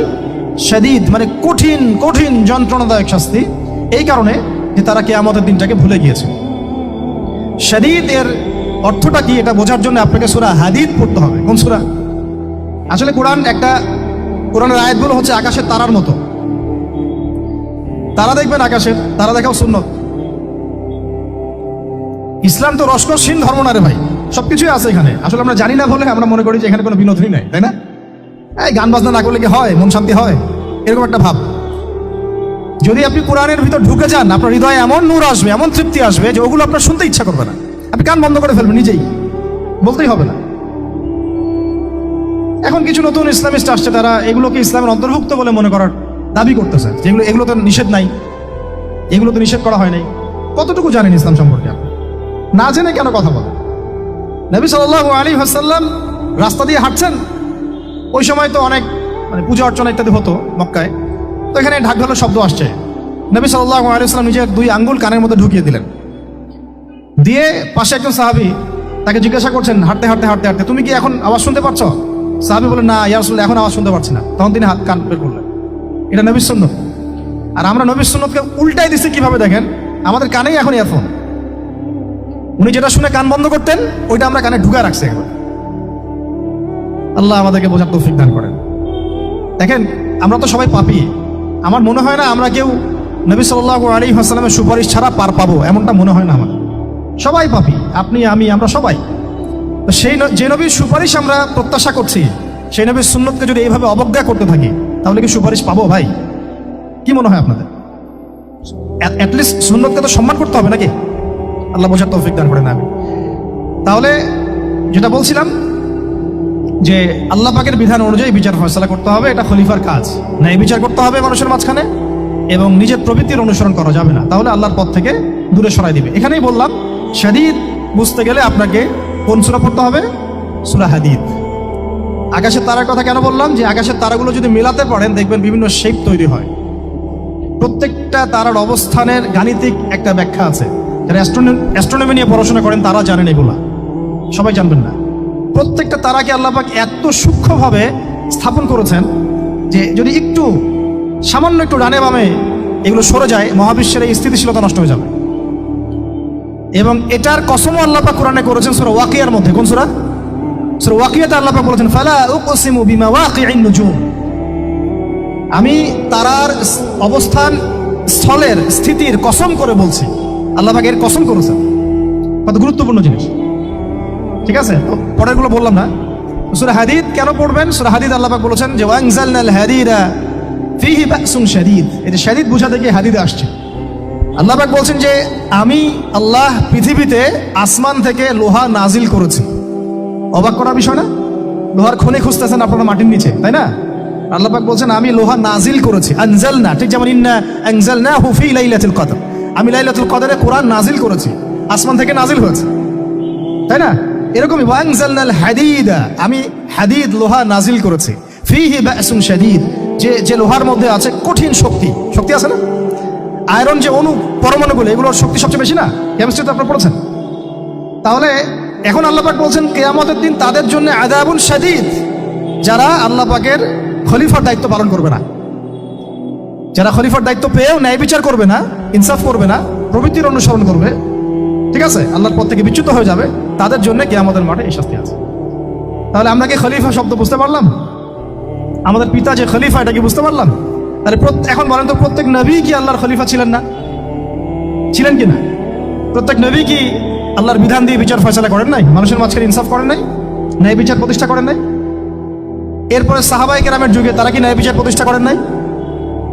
শাদীদ মানে কঠিন কঠিন যন্ত্রণাদায়ক শাস্তি, এই কারণে যে তারা কিয়ামতের দিনটাকে ভুলে গিয়েছে। শাদীদ এর অর্থটা কি এটা বোঝার জন্য আপনাকে সূরা হাদীদ পড়তে হবে। কোন সূরা? আসলে কোরআনের আয়াতগুলো হচ্ছে আকাশের তারার মতো। তারা দেখবেন আকাশের, তারা দেখাও সুন্নত। ইসলাম তো রসকসহীন ধর্ম না রে ভাই, সবকিছুই আছে এখানে। আসলে আমরা জানি না বলে আমরা মনে করি যে এখানে কোনো বিনোদনই নাই, তাই না? এই গান বাজনা না করলে কি হয়, মন শান্তি হয়, এরকম একটা ভাব। যদি আপনি কোরআনের ভিতর ঢুকে যান, আপনার হৃদয়ে এমন নূর আসবে, এমন তৃপ্তি আসবে যে ওগুলো আপনার শুনতে ইচ্ছা করবে না। আপনি কান বন্ধ করে ফেলবেন, নিজেই বলতেই হবে না। এখন কিছু নতুন ইসলামিস্ট আসছে, তারা এগুলোকে ইসলামের অন্তর্ভুক্ত বলে মনে করার দাবি করতেছে, যেগুলো এগুলো তো নিষেধ নাই, এগুলো তো নিষেধ করা হয় নাই। কতটুকু জানেন ইসলাম সম্পর্কে? আপনি না জেনে কেন কথা বলেন? নবী সাল্লাল্লাহু আলাইহি ওয়াসাল্লাম রাস্তা দিয়ে হাঁটছেন, ওই সময় তো অনেক পূজা অর্চনা ইত্যাদি হতো মক্কায়। তো এখানে ঢাক ঢোলের শব্দ আসছে। নবী সাল্লাল্লাহু আলাইহি ওয়াসাল্লাম নিজের 2 আঙ্গুল কানের মধ্যে ঢুকিয়ে দিলেন, দিয়ে পাশে একজন সাহাবী তাকে জিজ্ঞাসা করছেন হাঁটতে হাঁটতে হাঁটতে হাঁটতে, তুমি কি এখন আওয়াজ শুনতে পাচ্ছ? সাহাবী বলেন না ইয়া রাসূলুল্লাহ, এখন আওয়াজ শুনতে পাচ্ছি না। তখন তিনি কান বের করলেন। এটা নবীর সুন্নাত। আর আমরা নবীর সুন্নাতকে উল্টাই দিচ্ছি কিভাবে দেখেন, আমাদের কানেই এখন ইয়ারফোন। উনি যেটা শুনে কান বন্ধ করতেন ওইটা আমরা কানে ঢুকায় রাখছি এখন। আল্লাহ আমাদেরকে বোঝার তৌফিক দান করেন। দেখেন আমরা তো সবাই পাপী। আমার মনে হয় না আমরা কেউ নবী সাল্লাল্লাহু আলাইহি ওয়াসাল্লামের সুপারিশ ছাড়া পার পাবো, এমনটা মনে হয় না আমার। সবাই পাপী, আপনি আমি আমরা সবাই। তো সেই যে নবীর সুপারিশ আমরা প্রত্যাশা করছি, সেই নবীর সুন্নতকে যদি এইভাবে অবজ্ঞা করতে থাকি তাহলে কি সুপারিশ পাবো ভাই? কি মনে হয় আপনাদের? অ্যাটলিস্ট সুন্নতকে তো সম্মান করতে হবে নাকি? আল্লাহ বোঝার তৌফিক দান করেন। আমি তাহলে যেটা বলছিলাম যে আল্লাহ পাকের বিধান অনুযায়ী বিচার ফয়সালা করতে হবে, এটা খলিফার কাজ। ন্যায় বিচার করতে হবে মানুষের মাঝখানে, এবং নিজের প্রবৃত্তির অনুসরণ করা যাবে না, তাহলে আল্লাহর পথ থেকে দূরে সরাই দিবে। এখানেই বললাম শাদীদ বুঝতে গেলে আপনাকে কোন সূরা পড়তে হবে? সূরা হাদীদ। আকাশের তারার কথা কেন বললাম? যে আকাশের তারাগুলো যদি মেলাতে পারেন দেখবেন বিভিন্ন শেপ তৈরি হয়। প্রত্যেকটা তারার অবস্থানের গাণিতিক একটা ব্যাখ্যা আছে। যারা অ্যাস্ট্রোনমি নিয়ে পড়াশোনা করেন তারা জানেন, এগুলা সবাই জানবেন না। প্রত্যেকটা তারাকে আল্লাহ পাক এত সূক্ষ্মভাবে স্থাপন করেছেন যে যদি একটু সামান্য একটু ডানে বামে এগুলো সরে যায়, মহাবিশ্বের এই স্থিতিশীলতা নষ্ট হয়ে যাবে। এবং এটার কসমও আল্লাহ পাক কোরআনে করেছেন সূরা ওয়াকিয়ার মধ্যে। কোন সূরা? সূরা ওয়াকিয়াতে আল্লাহ পাক বলেছেন ফালা উকসিমু বিমাওয়াকিইন নুজুম, আমি তারার অবস্থান স্থলের স্থিতির কসম করে বলছি। আল্লাহ পাক এর কসম করেছেন। কত গুরুত্বপূর্ণ জিনিস, ঠিক আছে? তো পরেরগুলো বললাম না। সূরা হাদীদ কেন পড়বেন? সূরা হাদীদ আল্লাহ পাক বলেছেন যে ওয়ানজালনাল হাদীদা ফীহি বাসুন শাদীদ। এই যে শাদীদ বোঝাতে গিয়ে হাদীদে আসছে। আল্লাহ পাক বলছেন যে আমি আল্লাহ পৃথিবীতে আসমান থেকে লোহা নাজিল করেছি। অবাক করা বিষয় না? লোহার খনি খুঁজতেছেন আপনারা মাটির নিচে, তাই না? আল্লাহ পাক বলছেন আমি লোহা নাজিল করেছি, আনজালনা, ঠিক যেমন ইন্না আনজালনাহু ফি লাইলাতুল কদর, আমি লাইলাতুল কদরে কোরআন নাজিল করেছি, আসমান থেকে নাজিল হয়েছে, তাই না? এরকমই ওয়ানজালনাল হাদিদা, আমি হাদিদ লোহা নাজিল করেছি, ফিহি বাসুন শাদীদ, যে লোহার মধ্যে আছে কঠিন শক্তি আছে না? আয়রন যে অণু পরমাণুগুলো, এগুলোর শক্তি সবচেয়ে বেশি না? কেমিস্ট্রিতে আপনারা পড়েছেন। তাহলে এখন আল্লাহ পাক বলছেন কিয়ামতের দিন তাদের জন্য আযাবুন শাদীদ, যারা আল্লাহ পাকের খলিফার দায়িত্ব পালন করবে না, যারা খলিফার দায়িত্ব পেয়েও ন্যায় বিচার করবে না, ইনসাফ করবে না, প্রবৃত্তির অনুসরণ করবে, ঠিক আছে, আল্লাহর পথ থেকে বিচ্যুত হয়ে যাবে, তাদের জন্য কিয়ামতের মাঠে এই শাস্তি আছে। তাহলে আমরা কি খলিফা শব্দ বুঝতে পারলাম? আমাদের পিতা যে খলিফা, এটা কি বুঝতে পারলাম? তাহলে এখন বলেন তো, প্রত্যেক নবী কি আল্লাহর খলিফা ছিলেন না? ছিলেন কি না? প্রত্যেক নবী কি আল্লাহর বিধান দিয়ে বিচার ফয়সালা করেন নাই? মানুষের মাঝখানে ইনসাফ করেন নাই? ন্যায় বিচার প্রতিষ্ঠা করেন নাই? এরপরে সাহাবায়ে কেরামের যুগে তারা কি ন্যায় বিচার প্রতিষ্ঠা করেন নাই?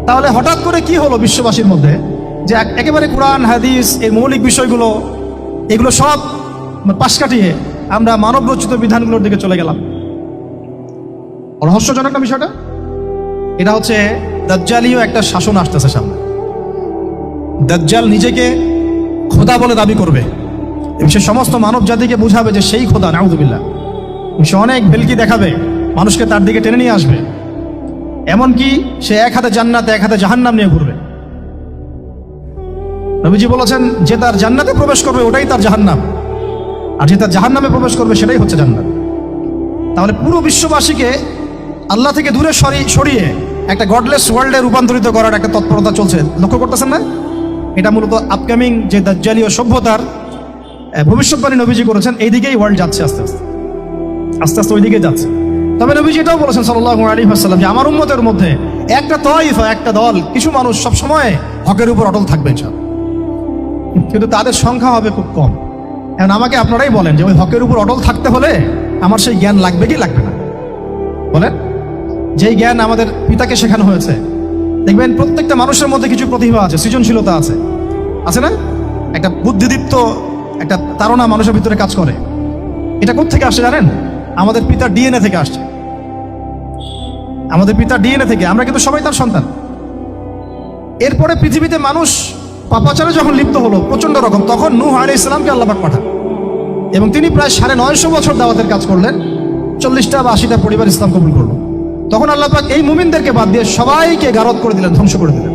তাহলে হঠাৎ করে কি হলো বিশ্ববাসীর মধ্যে যে একেবারে কোরআন হাদিস এর মৌলিক বিষয়গুলো এগুলো সব পাশ কাটিয়ে আমরা মানব রচিত বিধানগুলোর দিকে চলে গেলাম? রহস্যজনক না বিষয়টা? এটা হচ্ছে দাজ্জালীয় একটা শাসন আসতেছে সামনে। দাজ্জাল নিজেকে খোদা বলে দাবি করবে এবং সে সমস্ত মানব জাতিকে বুঝাবে যে সেই খোদা, নাউযুবিল্লাহ। সে অনেক ভেলকি দেখাবে, মানুষকে তার দিকে টেনে নিয়ে আসবে, এমনকি সে এক হাতে জান্নাতে এক হাতে জাহান্নাম নিয়ে ঘুরবে। নবীজি বলেছেন যে তার জান্নাতে প্রবেশ করবে ওটাই তার জাহান্নাম, আর যে তার জাহান্নামে প্রবেশ করবে সেটাই হচ্ছে জান্নাত। তাহলে পুরো বিশ্ববাসীকে আল্লাহ থেকে দূরে সরিয়ে একটা গডলেস ওয়ার্ল্ডে রূপান্তরিত করার একটা তৎপরতা চলছে, লক্ষ্য করতেছেন না? এটা মূলত আপকামিং যে দাজ্জালীয় সভ্যতার ভবিষ্যৎবাণী নবীজি করেছেন, এই দিকেই ওয়ার্ল্ড যাচ্ছে আস্তে আস্তে ওই দিকে যাচ্ছে। তবে নবীজি এটাও বলেছেন সাল্লাল্লাহু আলাইহি ওয়াসাল্লাম যে আমার উম্মতের মধ্যে একটা তাইফা, একটা দল, কিছু মানুষ সবসময় হকের উপর অটল থাকবে ইনশাআল্লাহ, কিন্তু তাদের সংখ্যা হবে খুব কম। এখন আমাকে আপনারাই বলেন যে ওই হকের উপর অটল থাকতে হলে আমার সেই জ্ঞান লাগবে কি লাগবে না? বলেন। যেই জ্ঞান আমাদের পিতাকে শেখানো হয়েছে, দেখবেন প্রত্যেকটা মানুষের মধ্যে কিছু প্রতিভা আছে, সৃজনশীলতা আছে না? একটা বুদ্ধিদীপ্ত একটা তাড়না মানুষের ভিতরে কাজ করে। এটা কোত্থেকে আসছে জানেন? আমাদের পিতার ডিএনএ থেকে আসছে। আমাদের পিতার ডিএনএ থেকে, আমরা কিন্তু সবাই তার সন্তান। এরপরে পৃথিবীতে মানুষ পাপাচারে যখন লিপ্ত হলো প্রচন্ড রকম, তখন নূহ আলাইহিস সালামকে আল্লাহ পাক পাঠান এবং তিনি প্রায় 950 বছর দাওয়াতের কাজ করলেন, 40টা বা 80টা পরিবার ইসলাম কবুল করলো। তখন আল্লাহ পাক এই মুমিনদেরকে বাদ দিয়ে সবাইকে গারদ করে দিলেন, ধ্বংস করে দিলেন।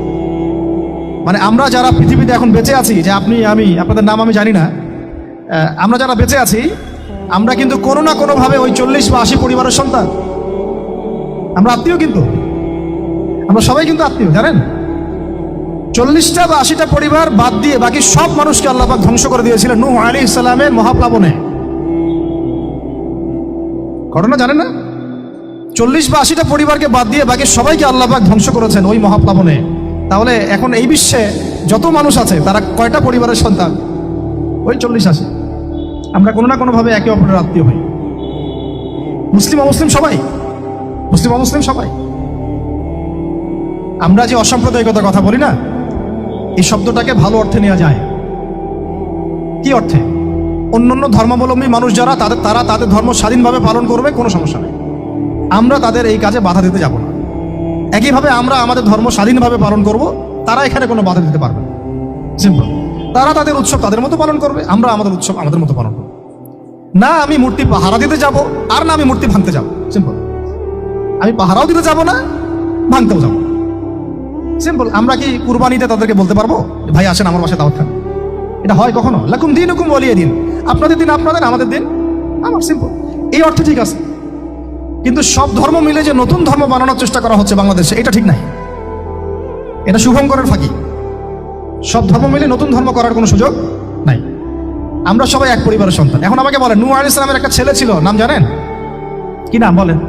মানে আমরা যারা পৃথিবীতে এখন বেঁচে আছি, যে আপনি আমি, আপনাদের নাম আমি জানি না, আমরা যারা বেঁচে আছি, আমরা কিন্তু কোনো না কোনোভাবে ওই 40 বা 80 পরিবারের সন্তান। আমরা আত্মীয়, কিন্তু আমরা সবাই কিন্তু আত্মীয়, জানেন? 40টা বা 80টা পরিবার বাদ দিয়ে বাকি সব মানুষকে আল্লাহ পাক ধ্বংস করে দিয়েছিলেন নূহ আলাইহিস সালামের মহাপ্লাবনে। ঘটনা জানেন না? 40 বা 80টা পরিবারকে বাদ দিয়ে বাকি সবাইকে আল্লাহ পাক ধ্বংস করেছেন ওই মহাপ্লাবনে। তাহলে এখন এই বিশ্বে যত মানুষ আছে তারা কয়টা পরিবারের সন্তান? ওই 40-80। আমরা কোনো না কোনোভাবে একে অপরের আত্মীয় হই, মুসলিম অমুসলিম সবাই, মুসলিম অমুসলিম সবাই। আমরা যে অসাম্প্রদায়িকতার কথা বলি না, এই শব্দটাকে ভালো অর্থে নেওয়া যায়। কি অর্থে? অন্যান্য ধর্মাবলম্বী মানুষ যারা, তারা তাদের ধর্ম স্বাধীনভাবে পালন করবে, কোনো সমস্যা নেই, আমরা তাদের এই কাজে বাধা দিতে যাব না। একইভাবে আমরা আমাদের ধর্ম স্বাধীনভাবে পালন করব, তারা এখানে কোনো বাধা দিতে পারবে না। সিম্পল। তারা তাদের উৎসব তাদের মতো পালন করবে, আমরা আমাদের উৎসব আমাদের মতো পালন করব। না আমি মূর্তি পাহারা দিতে যাব, আর না আমি মূর্তি ভাঙতে যাব। সিম্পল। আমি পাহারাও দিতে যাব না, ভাঙতেও যাব না। সিম্পল। আমরা কি কুরবানিতে তাদেরকে বলতে পারবো ভাই আসেন আমার বাসায় দাওয়াত খান? এটা হয় কখনো? লাকুম দীনুকুম ওয়ালিয়া দিন, আপনাদের দিন আপনাদের, আমাদের দিন আমার। সিম্পল। এই অর্থে ঠিক আছে, কিন্তু সব ধর্ম মিলে যে নতুন ধর্ম বানানোর চেষ্টা করা হচ্ছে বাংলাদেশে, এটা ঠিক নাই। এটা শুভঙ্করের ফাঁকি। সব ধর্ম মিলে নতুন ধর্ম করার কোনো সুযোগ নাই। আমরা সবাই এক পরিবারের সন্তান। এখন আমাকে বলেন, নূহ আলাইহিস সালামের একটা ছেলে ছিল, নাম জানেন? কি নাম বলেন?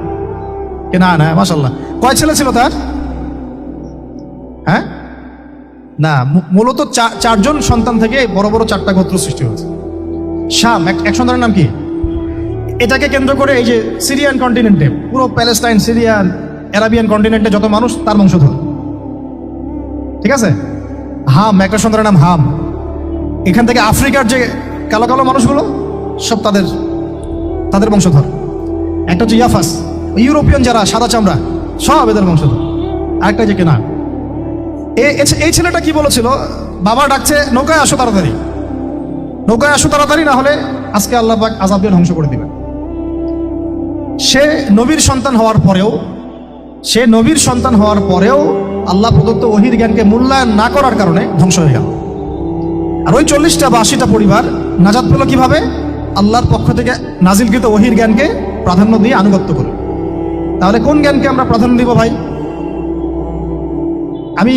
কে? না না, মাশাআল্লাহ। কয় ছেলে ছিল তার? হ্যাঁ, না, মূলত 4জন সন্তান থেকে বড় বড় 4টা গোত্র সৃষ্টি হয়েছে। শাম এক সন্তানের নাম কি? এটাকে কেন্দ্র করে এই যে সিরিয়ান কন্টিনেন্টে, পুরো প্যালেস্টাইন, সিরিয়ান, অ্যারাবিয়ান কন্টিনেন্টে যত মানুষ তার বংশধর, ঠিক আছে? হাম, একটা সন্তানের নাম হাম। এখান থেকে আফ্রিকার যে কালো কালো মানুষগুলো সব তাদের বংশধর। একটা হচ্ছে ইয়াফাস, ইউরোপিয়ান যারা সাদা চামড়া সব এদের বংশধর। আরেকটা যে কেনা, এই ছেলেটা কি বলেছিল, বাবা ডাকছে নৌকায় আসো তাড়াতাড়ি, নৌকায় আসো তাড়াতাড়ি, না হলে আজকে আল্লাহ পাক আযাব দিয়ে ধ্বংস করে দিবেন। সে নবীর সন্তান হওয়ার পরেও আল্লাহ প্রদত্ত ওহীর জ্ঞানকে মূল্যায়ন না করার কারণে ধ্বংস হয়ে গেল। আর ওই 40টা বা 80টা পরিবার নাজাত পেল কিভাবে? আল্লাহর পক্ষ থেকে নাজিলকৃত ওহীর জ্ঞানকে প্রাধান্য দিয়ে আনুগত্য করে। তাহলে কোন জ্ঞানকে আমরা প্রাধান্য দিব ভাই? আমি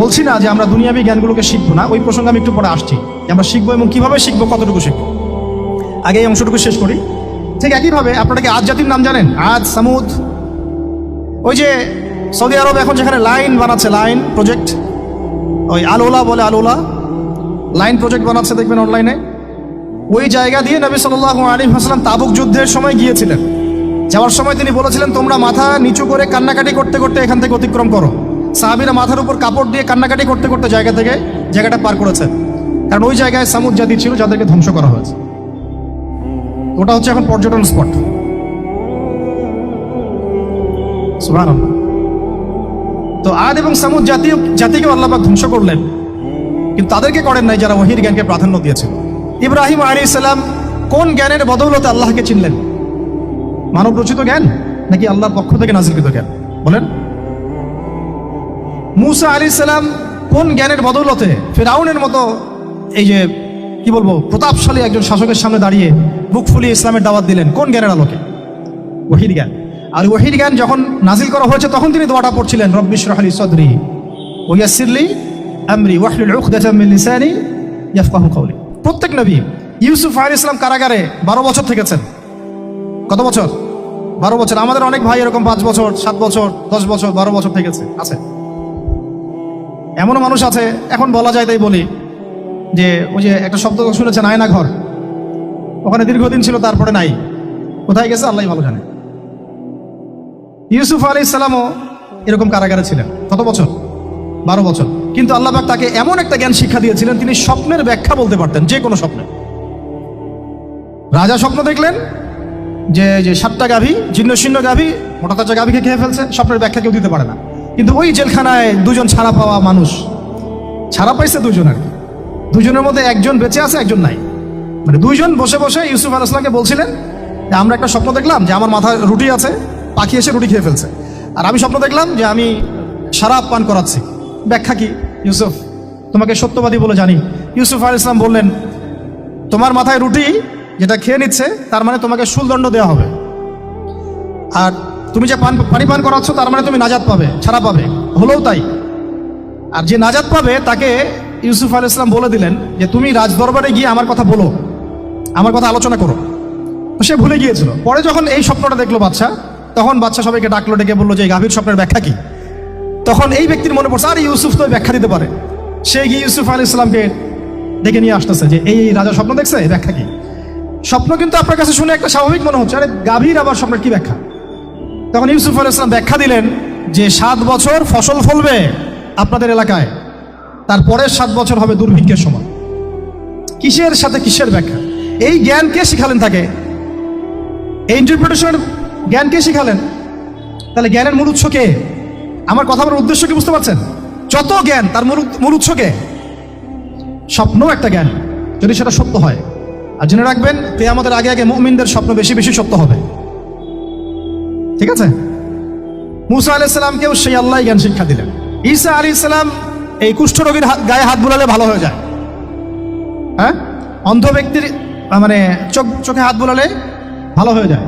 বলছি না যে আমরা দুনিয়াবী জ্ঞানগুলোকে শিখবো না, ওই প্রসঙ্গে আমি একটু পরে আসছি যে আমরা শিখবো এবং কিভাবে শিখবো, কতটুকু শিখবো। আগে এই অংশটুকু শেষ করি। ঠিক একইভাবে আপনারা কি আদ জাতির নাম জানেন? আদ, সামুদ। ওই যে সৌদি আরব এখন যেখানে লাইন বানাচ্ছে, লাইন প্রজেক্ট, ওই আলোলা বলে, আলোলা লাইন প্রজেক্ট বানাচ্ছে, দেখবেন অনলাইনে। ওই জায়গা দিয়ে নবী সাল্লাল্লাহু আলাইহি ওয়াসাল্লাম তাবুক যুদ্ধের সময় গিয়েছিলেন। যাওয়ার সময় তিনি বলেছিলেন, তোমরা মাথা নিচু করে কান্নাকাটি করতে করতে এখান থেকে অতিক্রম করো। সাহাবীরা মাথার উপর কাপড় দিয়ে কান্নাকাটি করতে করতে জায়গাটা পার করেছেন, কারণ ওই জায়গায় সামুদ জাতি ছিল যাদেরকে ধ্বংস করা হয়েছে। ওটা হচ্ছে এখন পর্যটন স্পট। সুবহানাল্লাহ। তো আদ এবং সামুদ জাতিকে আল্লাহ পাক ধ্বংস করলেন, কিন্তু তাদেরকে করেন নাই যারা ওহীর জ্ঞানকে প্রাধান্য দিয়েছিল। ইব্রাহিম আলাইহিস সালাম কোন জ্ঞানের বদৌলতে আল্লাহকে চিনলেন? মানব রচিত জ্ঞান নাকি আল্লাহর পক্ষ থেকে নাজিলকৃত জ্ঞান? বলেন। মূসা আলাইহিস সালাম কোন জ্ঞানের বদৌলতে ফিরআউনের মতো এই যে কি বলবো প্রতাপশালী একজন শাসকের সামনে দাঁড়িয়ে বুক ফুলিয়ে ইসলামের দাওয়াত দিলেন? কোন জ্ঞানের আলোকে? ওহীর জ্ঞান। আর ওহীর জ্ঞান যখন নাজিল করা হয়েছে তখন তিনি দোয়াটা পড়ছিলেন, রব্বি ইশরাহ লি সাদরি ওয়া ইয়াসসির লি আমরি ওয়াহলুল উকদাতাম মিন লিসানি ইয়াফকাহু কওলি। প্রত্যেক নবী, ইউসুফ আলাইহিস সালাম কারাগারে 12 বছর থেকেছেন। কত বছর? 12 বছর। আমাদের অনেক ভাই এরকম 5 বছর, 7 বছর, 10 বছর, 12 বছর থেকেছে। আছে এমনও মানুষ আছে, এখন বলা যায় তাই বলি, যে ওই যে একটা শব্দ শুনেছেন, আয়না ঘর, ওখানে দীর্ঘদিন ছিল, তারপরে নাই, কোথায় গেছে আল্লাহই ভালো জানে। ইউসুফ আলাইহিস সালামও এরকম কারাগারে ছিলেন। কত বছর? 12 বছর। কিন্তু আল্লাহ পাক তাকে এমন একটা জ্ঞান শিক্ষা দিয়েছিলেন, তিনি স্বপ্নের ব্যাখ্যা বলতে পারতেন, যে কোনো স্বপ্নে। রাজা স্বপ্ন দেখলেন যে 7টা গাভী, জীর্ণ শীর্ণ গাভী, মোটা তাজা গাভীকে খেয়ে ফেলছে, স্বপ্নের ব্যাখ্যা কেউ দিতে পারে না। কিন্তু ওই জেলখানায় 2জন ছাড়া পাওয়া মানুষ, ছাড়া পাইছে 2 জন আর কি, 2 জনের মধ্যে একজন বেঁচে আছে, একজন নাই। মানে 2 জন বসে বসে ইউসুফ আলাইহিস সালামকে বলছিলেন যে আমরা একটা স্বপ্ন দেখলাম যে আমার মাথায় রুটি আছে, পাখি এসে রুটি খেয়ে ফেলছে। আর আমি স্বপ্ন দেখলাম যে আমি শরাব পান করাচ্ছি, ব্যাখ্যা কি? ইউসুফ, তোমাকে সত্যবাদী বলে জানি। ইউসুফ আলাইহিস সালাম বললেন, তোমার মাথায় রুটি যেটা খেয়ে নিচ্ছে, তার মানে তোমাকে শুলদণ্ড দেওয়া হবে। আর তুমি যে পানি পান করাচ্ছ, তার মানে তুমি নাজাত পাবে, ছাড়া পাবে। হলেও তাই। আর যে নাজাত পাবে তাকে ইউসুফ আলাইহিস সালাম বলে দিলেন যে তুমি রাজদরবারে গিয়ে আমার কথা বলো, আমার কথা আলোচনা করো। তো সে ভুলে গিয়েছিল। পরে যখন এই স্বপ্নটা দেখলো বাদশা, তখন বাদশা সবাইকে ডাকলো, ডেকে বললো যে এই গাভীর স্বপ্নের ব্যাখ্যা কি? তখন এই ব্যক্তির মনে পড়ছে, আর ইউসুফ তো ব্যাখ্যা দিতে পারে। সে গিয়ে ইউসুফ আলাইহিস সালামকে ডেকে নিয়ে আসতেছে যে এই রাজা স্বপ্ন দেখছে, ব্যাখ্যা কি? স্বপ্ন কিন্তু আপনার কাছে শুনে একটা স্বাভাবিক মনে হচ্ছে, আরে গাভীর আবার স্বপ্নের কি ব্যাখ্যা? তখন ইউসুফ আলাইহিস সালাম ব্যাখ্যা দিলেন যে 7 বছর ফসল ফলবে আপনাদের এলাকায়, তারপরের 7 বছর হবে দুর্ভিক্ষের সময়। কিসের সাথে কিসের ব্যাখ্যা? এই জ্ঞান কে শিখালেন তাকে? এই ইন্টারপ্রিটেশনের জ্ঞান কে শিখালেন? তাহলে জ্ঞানের মূল উৎস কে? আমার কথা বলার উদ্দেশ্য কি বুঝতে পারছেন? যত জ্ঞান তার মূল উৎস কে? স্বপ্ন একটা জ্ঞান, যদি সেটা সত্য হয়। আর জেনে রাখবেন, কিয়ামতের আগে আগে মুমিনদের স্বপ্ন বেশি বেশি সত্য হবে। ঠিক আছে? মূসা আলাইহিস সালামকেও সেই আল্লাহ জ্ঞান শিক্ষা দিলেন। ঈসা আলাইহিস সালাম এই কুষ্ঠরোগীর গায়ে হাত বুলালে ভালো হয়ে যায়। হ্যাঁ, অন্ধ ব্যক্তির মানে চোখে হাত বুলালে ভালো হয়ে যায়।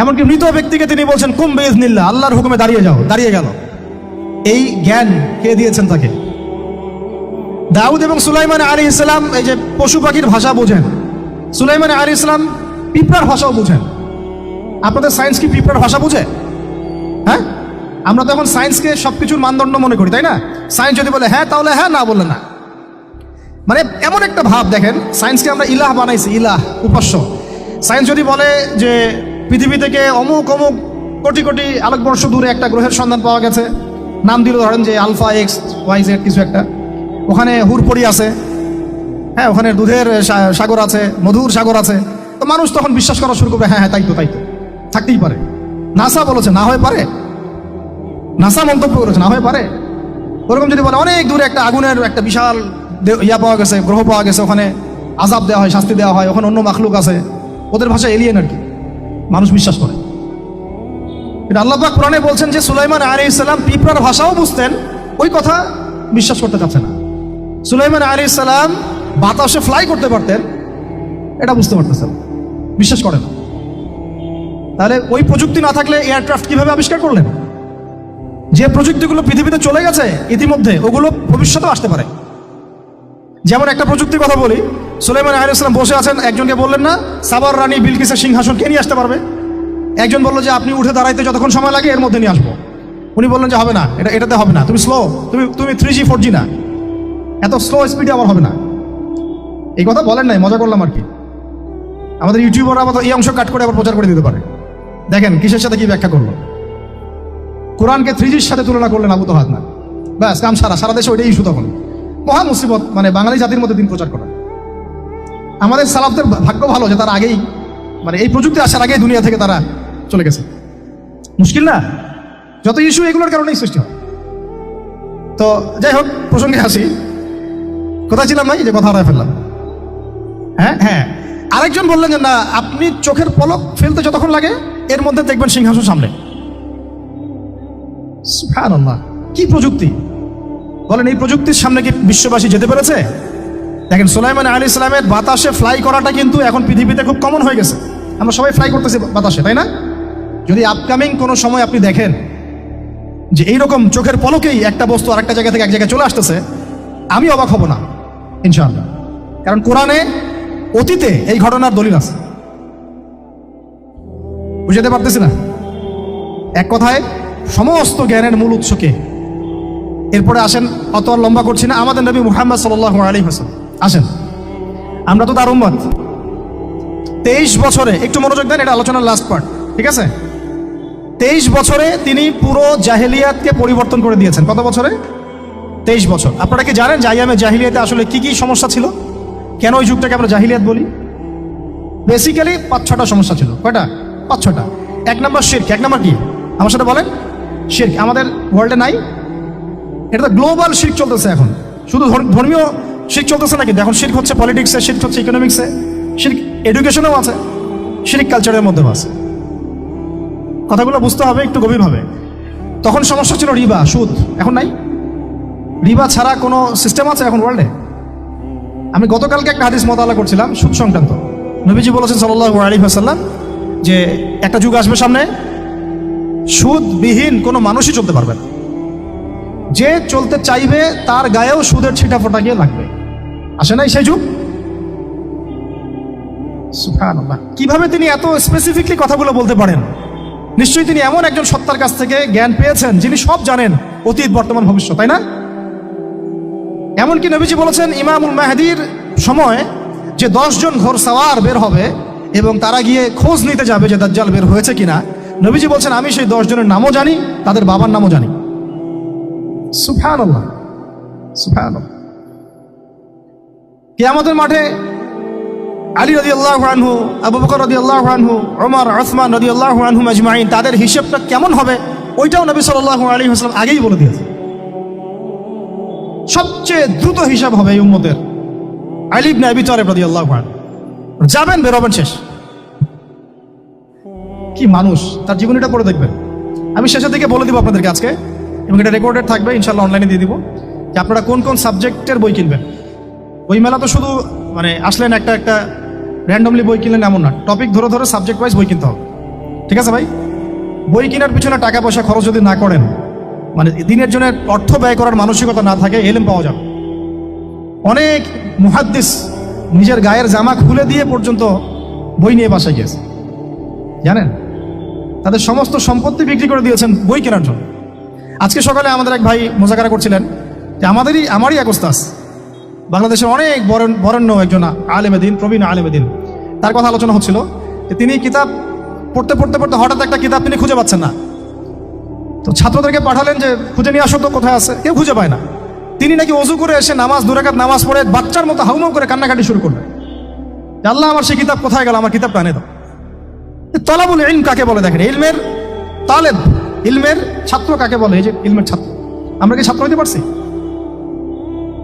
এমনকি মৃত ব্যক্তিকে তিনি বলছেন কুম বিইজনিল্লাহ, আল্লাহর হুকুমে দাঁড়িয়ে যাও, দাঁড়িয়ে গেল। এই জ্ঞান কে দিয়েছেন তাকে? দাউদ এবং সুলাইমান আলাইহিস সালাম এই যে পশু পাখির ভাষা বোঝেন, সুলাইমান আলাইহিস সালাম পিঁপড়ার ভাষাও বোঝেন। আপনাদের সায়েন্স কি পিঁপড়ার ভাষা বুঝে? হ্যাঁ, আমরা তো এখন সায়েন্সকে সবকিছুর মানদণ্ড মনে করি, তাই না? সায়েন্স যদি বলে হ্যাঁ তাহলে হ্যাঁ, না বললে না। মানে এমন একটা ভাব, দেখেন সায়েন্সকে আমরা ইলাহ বানাইছি, ইলাহ, উপাস্য। সায়েন্স যদি বলে যে পৃথিবী থেকে অমুক অমুক কোটি কোটি আলোকবর্ষ দূরে একটা গ্রহের সন্ধান পাওয়া গেছে, নাম দিল ধরেন যে আলফা এক্স ওয়াই জেড কিছু একটা, ওখানে হুরপড়ি আছে, হ্যাঁ, ওখানে দুধের সাগর আছে, মধুর সাগর আছে। তো মানুষ তখন বিশ্বাস করা শুরু করবে, হ্যাঁ হ্যাঁ তাই তো থাকতেই পারে। নাসা বলেছে না হয়ে পারে, নাসা মন্তব্য করেছে না হয়ে পারে। ওরকম যদি বলে অনেক দূরে একটা আগুনের একটা বিশাল ইয়া পাওয়া গেছে, গ্রহ পাওয়া গেছে, ওখানে আযাব দেওয়া হয়, শাস্তি দেওয়া হয়, ওখানে অন্য মাখলুক আছে, ওদের ভাষা এলিয়েন আর কি, মানুষ বিশ্বাস করে। এটা আল্লাহ পাক কোরআনে বলছেন যে সুলাইমান আলাইহিস সালাম পিঁপড়ার ভাষাও বুঝতেন, ওই কথা বিশ্বাস করতে চাচ্ছে না। সুলাইমান আলাইহিস সালাম বাতাসে ফ্লাই করতে পারতেন, এটা বুঝতে পারতেছেন, বিশ্বাস করে না। তাহলে ওই প্রযুক্তি না থাকলে এয়ারক্রাফট কিভাবে আবিষ্কার করলেন? যে প্রযুক্তিগুলো পৃথিবীতে চলে গেছে ইতিমধ্যে, ওগুলো ভবিষ্যতেও আসতে পারে। যেমন একটা প্রযুক্তির কথা বলি, সুলাইমান আলাইহিস সালাম বসে আছেন, একজনকে বললেন না সাবার রানী বিলকিসের সিংহাসন কে নিয়ে আসতে পারবে? একজন বললো যে আপনি উঠে দাঁড়াইতে যতক্ষণ সময় লাগে এর মধ্যে নিয়ে আসবো। উনি বললেন যে হবে না, এটাতে হবে না, তুমি স্লো, তুমি 3G 4G না, এত স্লো স্পিডে আবার হবে না। এই কথা বলেন নাই, মজা করলাম আর কি। আমাদের ইউটিউবাররা আবার এই অংশ কাট করে আবার প্রচার করে দিতে পারে। দেখেন কিসের সাথে কি ব্যাখ্যা করলো, কোরআনকে 3Gর সাথে তুলনা করলেন আবু তোহাদ না, ব্যাস কাম সারা দেশে ওইটাই ইস্যু। তখন মহা মুসিবত, মানে বাঙালি জাতির মধ্যে দিন প্রচার করা। আমাদের সালাফদের ভাগ্য ভালো যে তারা আগেই, মানে এই প্রযুক্তি আসার আগেই দুনিয়া থেকে তারা চলে গেছে। মুশকিল না, যত ইস্যু এগুলোর কারণেই সৃষ্টি হয়। তো যাই হোক, প্রসঙ্গে আসি, কোথায় ছিলাম ভাই, যে কথা হারায় ফেললাম। হ্যাঁ, আরেকজন বললেন যে না, আপনি চোখের পলক ফেলতে যতক্ষণ লাগে এর মধ্যে দেখবেন সিংহাসন সামনে। সুবহানাল্লাহ, কি প্রযুক্তি বলেন! এই প্রযুক্তির সামনে কি বিশ্ববাসী যেতে পেরেছে? দেখেন সুলাইমান আলাইহিস সালামের বাতাসে ফ্লাই করাটা কিন্তু এখন পৃথিবীতে খুব কমন হয়ে গেছে। আমরা সবাই ফ্লাই করতেছি বাতাসে, তাই না? যদি আপকামিং কোনো সময় আপনি দেখেন যে এইরকম চোখের পলকেই একটা বস্তু আরেকটা জায়গা থেকে এক জায়গায় চলে আসতেছে, আমি অবাক হব না ইনশাআল্লাহ। কারণ কোরআনে অতীতে এই ঘটনার দলিল আছে। বুঝতে পারতেছি না? এক কথায় সমস্ত জ্ঞানের মূল উৎসকে। এরপরে আসেন, অত আর লম্বা করছি না, আমাদের নবী মুহাম্মদ সাল্লাল্লাহু আলাইহি ওয়াসাল্লাম আসেন। আমরা তো তার উম্মত। 23 বছরে, একটু মনোযোগ দেন, এটা আলোচনার লাস্ট পার্ট, ঠিক আছে? 23 বছরে তিনি পুরো জাহেলিয়াতকে পরিবর্তন করে দিয়েছেন। কত বছরে? 23 বছর। আপনারা কি জানেন যে আইয়ামে জাহিলিয়াতে আসলে কি কি সমস্যা ছিল? কেন ওই যুগটাকে আমরা জাহিলিয়াত বলি? বেসিক্যালি 5-6টা সমস্যা ছিল। কয়টা? 5-6টা। 1 নম্বর শিরক। 1 নম্বর কি? আমার সাথে বলেন। শিরক আমাদের ওয়ার্ল্ডে নাই, এটা তো গ্লোবাল শিরক চলতেছে এখন। শুধু ধর্মীয় শিরক চলতেছে না, কিন্তু এখন শিরক হচ্ছে পলিটিক্সে, শিরক হচ্ছে ইকোনমিক্সে, শিরক এডুকেশনেও আছে, শিরক কালচারের মধ্যেও আছে। কথাগুলো বুঝতে হবে একটু গভীরভাবে। তখন সমস্যা ছিল রিবা, সুদ। এখন নাই। রিবা ছাড়া কোনো সিস্টেম আছে এখন ওয়ার্ল্ডে? আমি গতকালকে একটা হাদিস মোতালা করছিলাম সুদ সংক্রান্ত। নবীজি বলেছেন সাল্লাল্লাহু আলাইহি ওয়াসাল্লাম যে একটা যুগ আসবে সামনে, সুদবিহীন কোনো মানুষই চলতে পারবে না। যে চলতে চাইবে তার গায়েও সুদের ছিটাফোঁটা গিয়ে লাগবে। আসে নাই সেই যুগ? সুবহানাল্লাহ, কিভাবে তিনি এত স্পেসিফিকলি কথাগুলো বলতে পারেন? নিশ্চয়ই তিনি এমন একজন সত্তার কাছ থেকে জ্ঞান পেয়েছেন যিনি সব জানেন, অতীত, বর্তমান, ভবিষ্যৎ, তাই না? এমনকি নবীজি বলেছেন ইমামুল মাহদির সময় যে 10 জন ঘোর সাওয়ার বের হবে এবং তারা গিয়ে খোঁজ নিতে যাবে যে দাজ্জাল বের হয়েছে কিনা। নবীজি বলছেন আমি সেই 10 জনের নামও জানি, তাদের বাবার নামও জানি। সুবহানাল্লাহ, সুবহানাল্লাহ। কিয়ামতের মাঠে আলী রাদিয়াল্লাহু আনহু, আবু বকর রাদিয়াল্লাহু আনহু, ওমর, ওসমান রাদিয়াল্লাহু আনহুম আজমাইন, তাদের হিসাবটা কেমন হবে ওইটাও নবী সাল্লাল্লাহু আলাইহি ওয়াসাল্লাম আগেই বলে দিয়েছে। সবচেয়ে দ্রুত হিসাব হবে এই উম্মতের আলী ইবনে আবি তালেব রাদিয়াল্লাহু আনহু। যাবেন, বেরোবেন, শেষ। কি মানুষ, তার জীবনীটা পড়ে দেখবেন। আমি শেষের দিকে বলে দিব আপনাদেরকে আজকে, এবং এটা রেকর্ডেড থাকবে, ইনশাআল্লাহ অনলাইনে দিয়ে দিব, যে আপনারা কোন কোন সাবজেক্টের বই কিনবেন। বই মেলা তো শুধু মানে আসলেন একটা র্যান্ডমলি বই কিনলেন এমন না, টপিক ধরে ধরে সাবজেক্ট ওয়াইজ বই কিনতে হবে, ঠিক আছে ভাই? বই কেনার পিছনে টাকা পয়সা খরচ যদি না করেন, মানে দিনের জন্য অর্থ ব্যয় করার মানসিকতা না থাকে, এলেম পাওয়া যাবে। অনেক মুহাদ্দিস নিজের গায়ের জামা খুলে দিয়ে পর্যন্ত বই নিয়ে বাসায় গিয়েছে, জানেন? তাদের সমস্ত সম্পত্তি বিক্রি করে দিয়েছেন বই কেনার জন্য। আজকে সকালে আমাদের এক ভাই মোজাকারা করছিলেন যে আমারই এক ওস্তাদ, বাংলাদেশের অনেক বরেণ্য একজন আলেমে দ্বীন, প্রবীণ আলেমে দ্বীন, তার কথা আলোচনা হচ্ছিল যে তিনি কিতাব পড়তে পড়তে পড়তে হঠাৎ একটা কিতাব তিনি খুঁজে পাচ্ছেন না। তো ছাত্রদেরকে পাঠালেন যে খুঁজে নিয়ে আসো তো, কোথায় আছে? কেউ খুঁজে পায় না। তিনি নাকি অজু করে এসে নামাজ 2 রাকাত নামাজ পড়ে বাচ্চার মতো হাউমাউ করে কান্নাকাটি শুরু করলেন, আল্লাহ আমার সেই কিতাব কোথায় গেল, আমার কিতাবটা এনে দাও। তলাবুল ইলম কাকে বলে দেখেন, ইলমের তালেব, ইলমের ছাত্র কাকে বলে? এই যে ইলমের ছাত্র, আমরা কি ছাত্র হতে পারছি?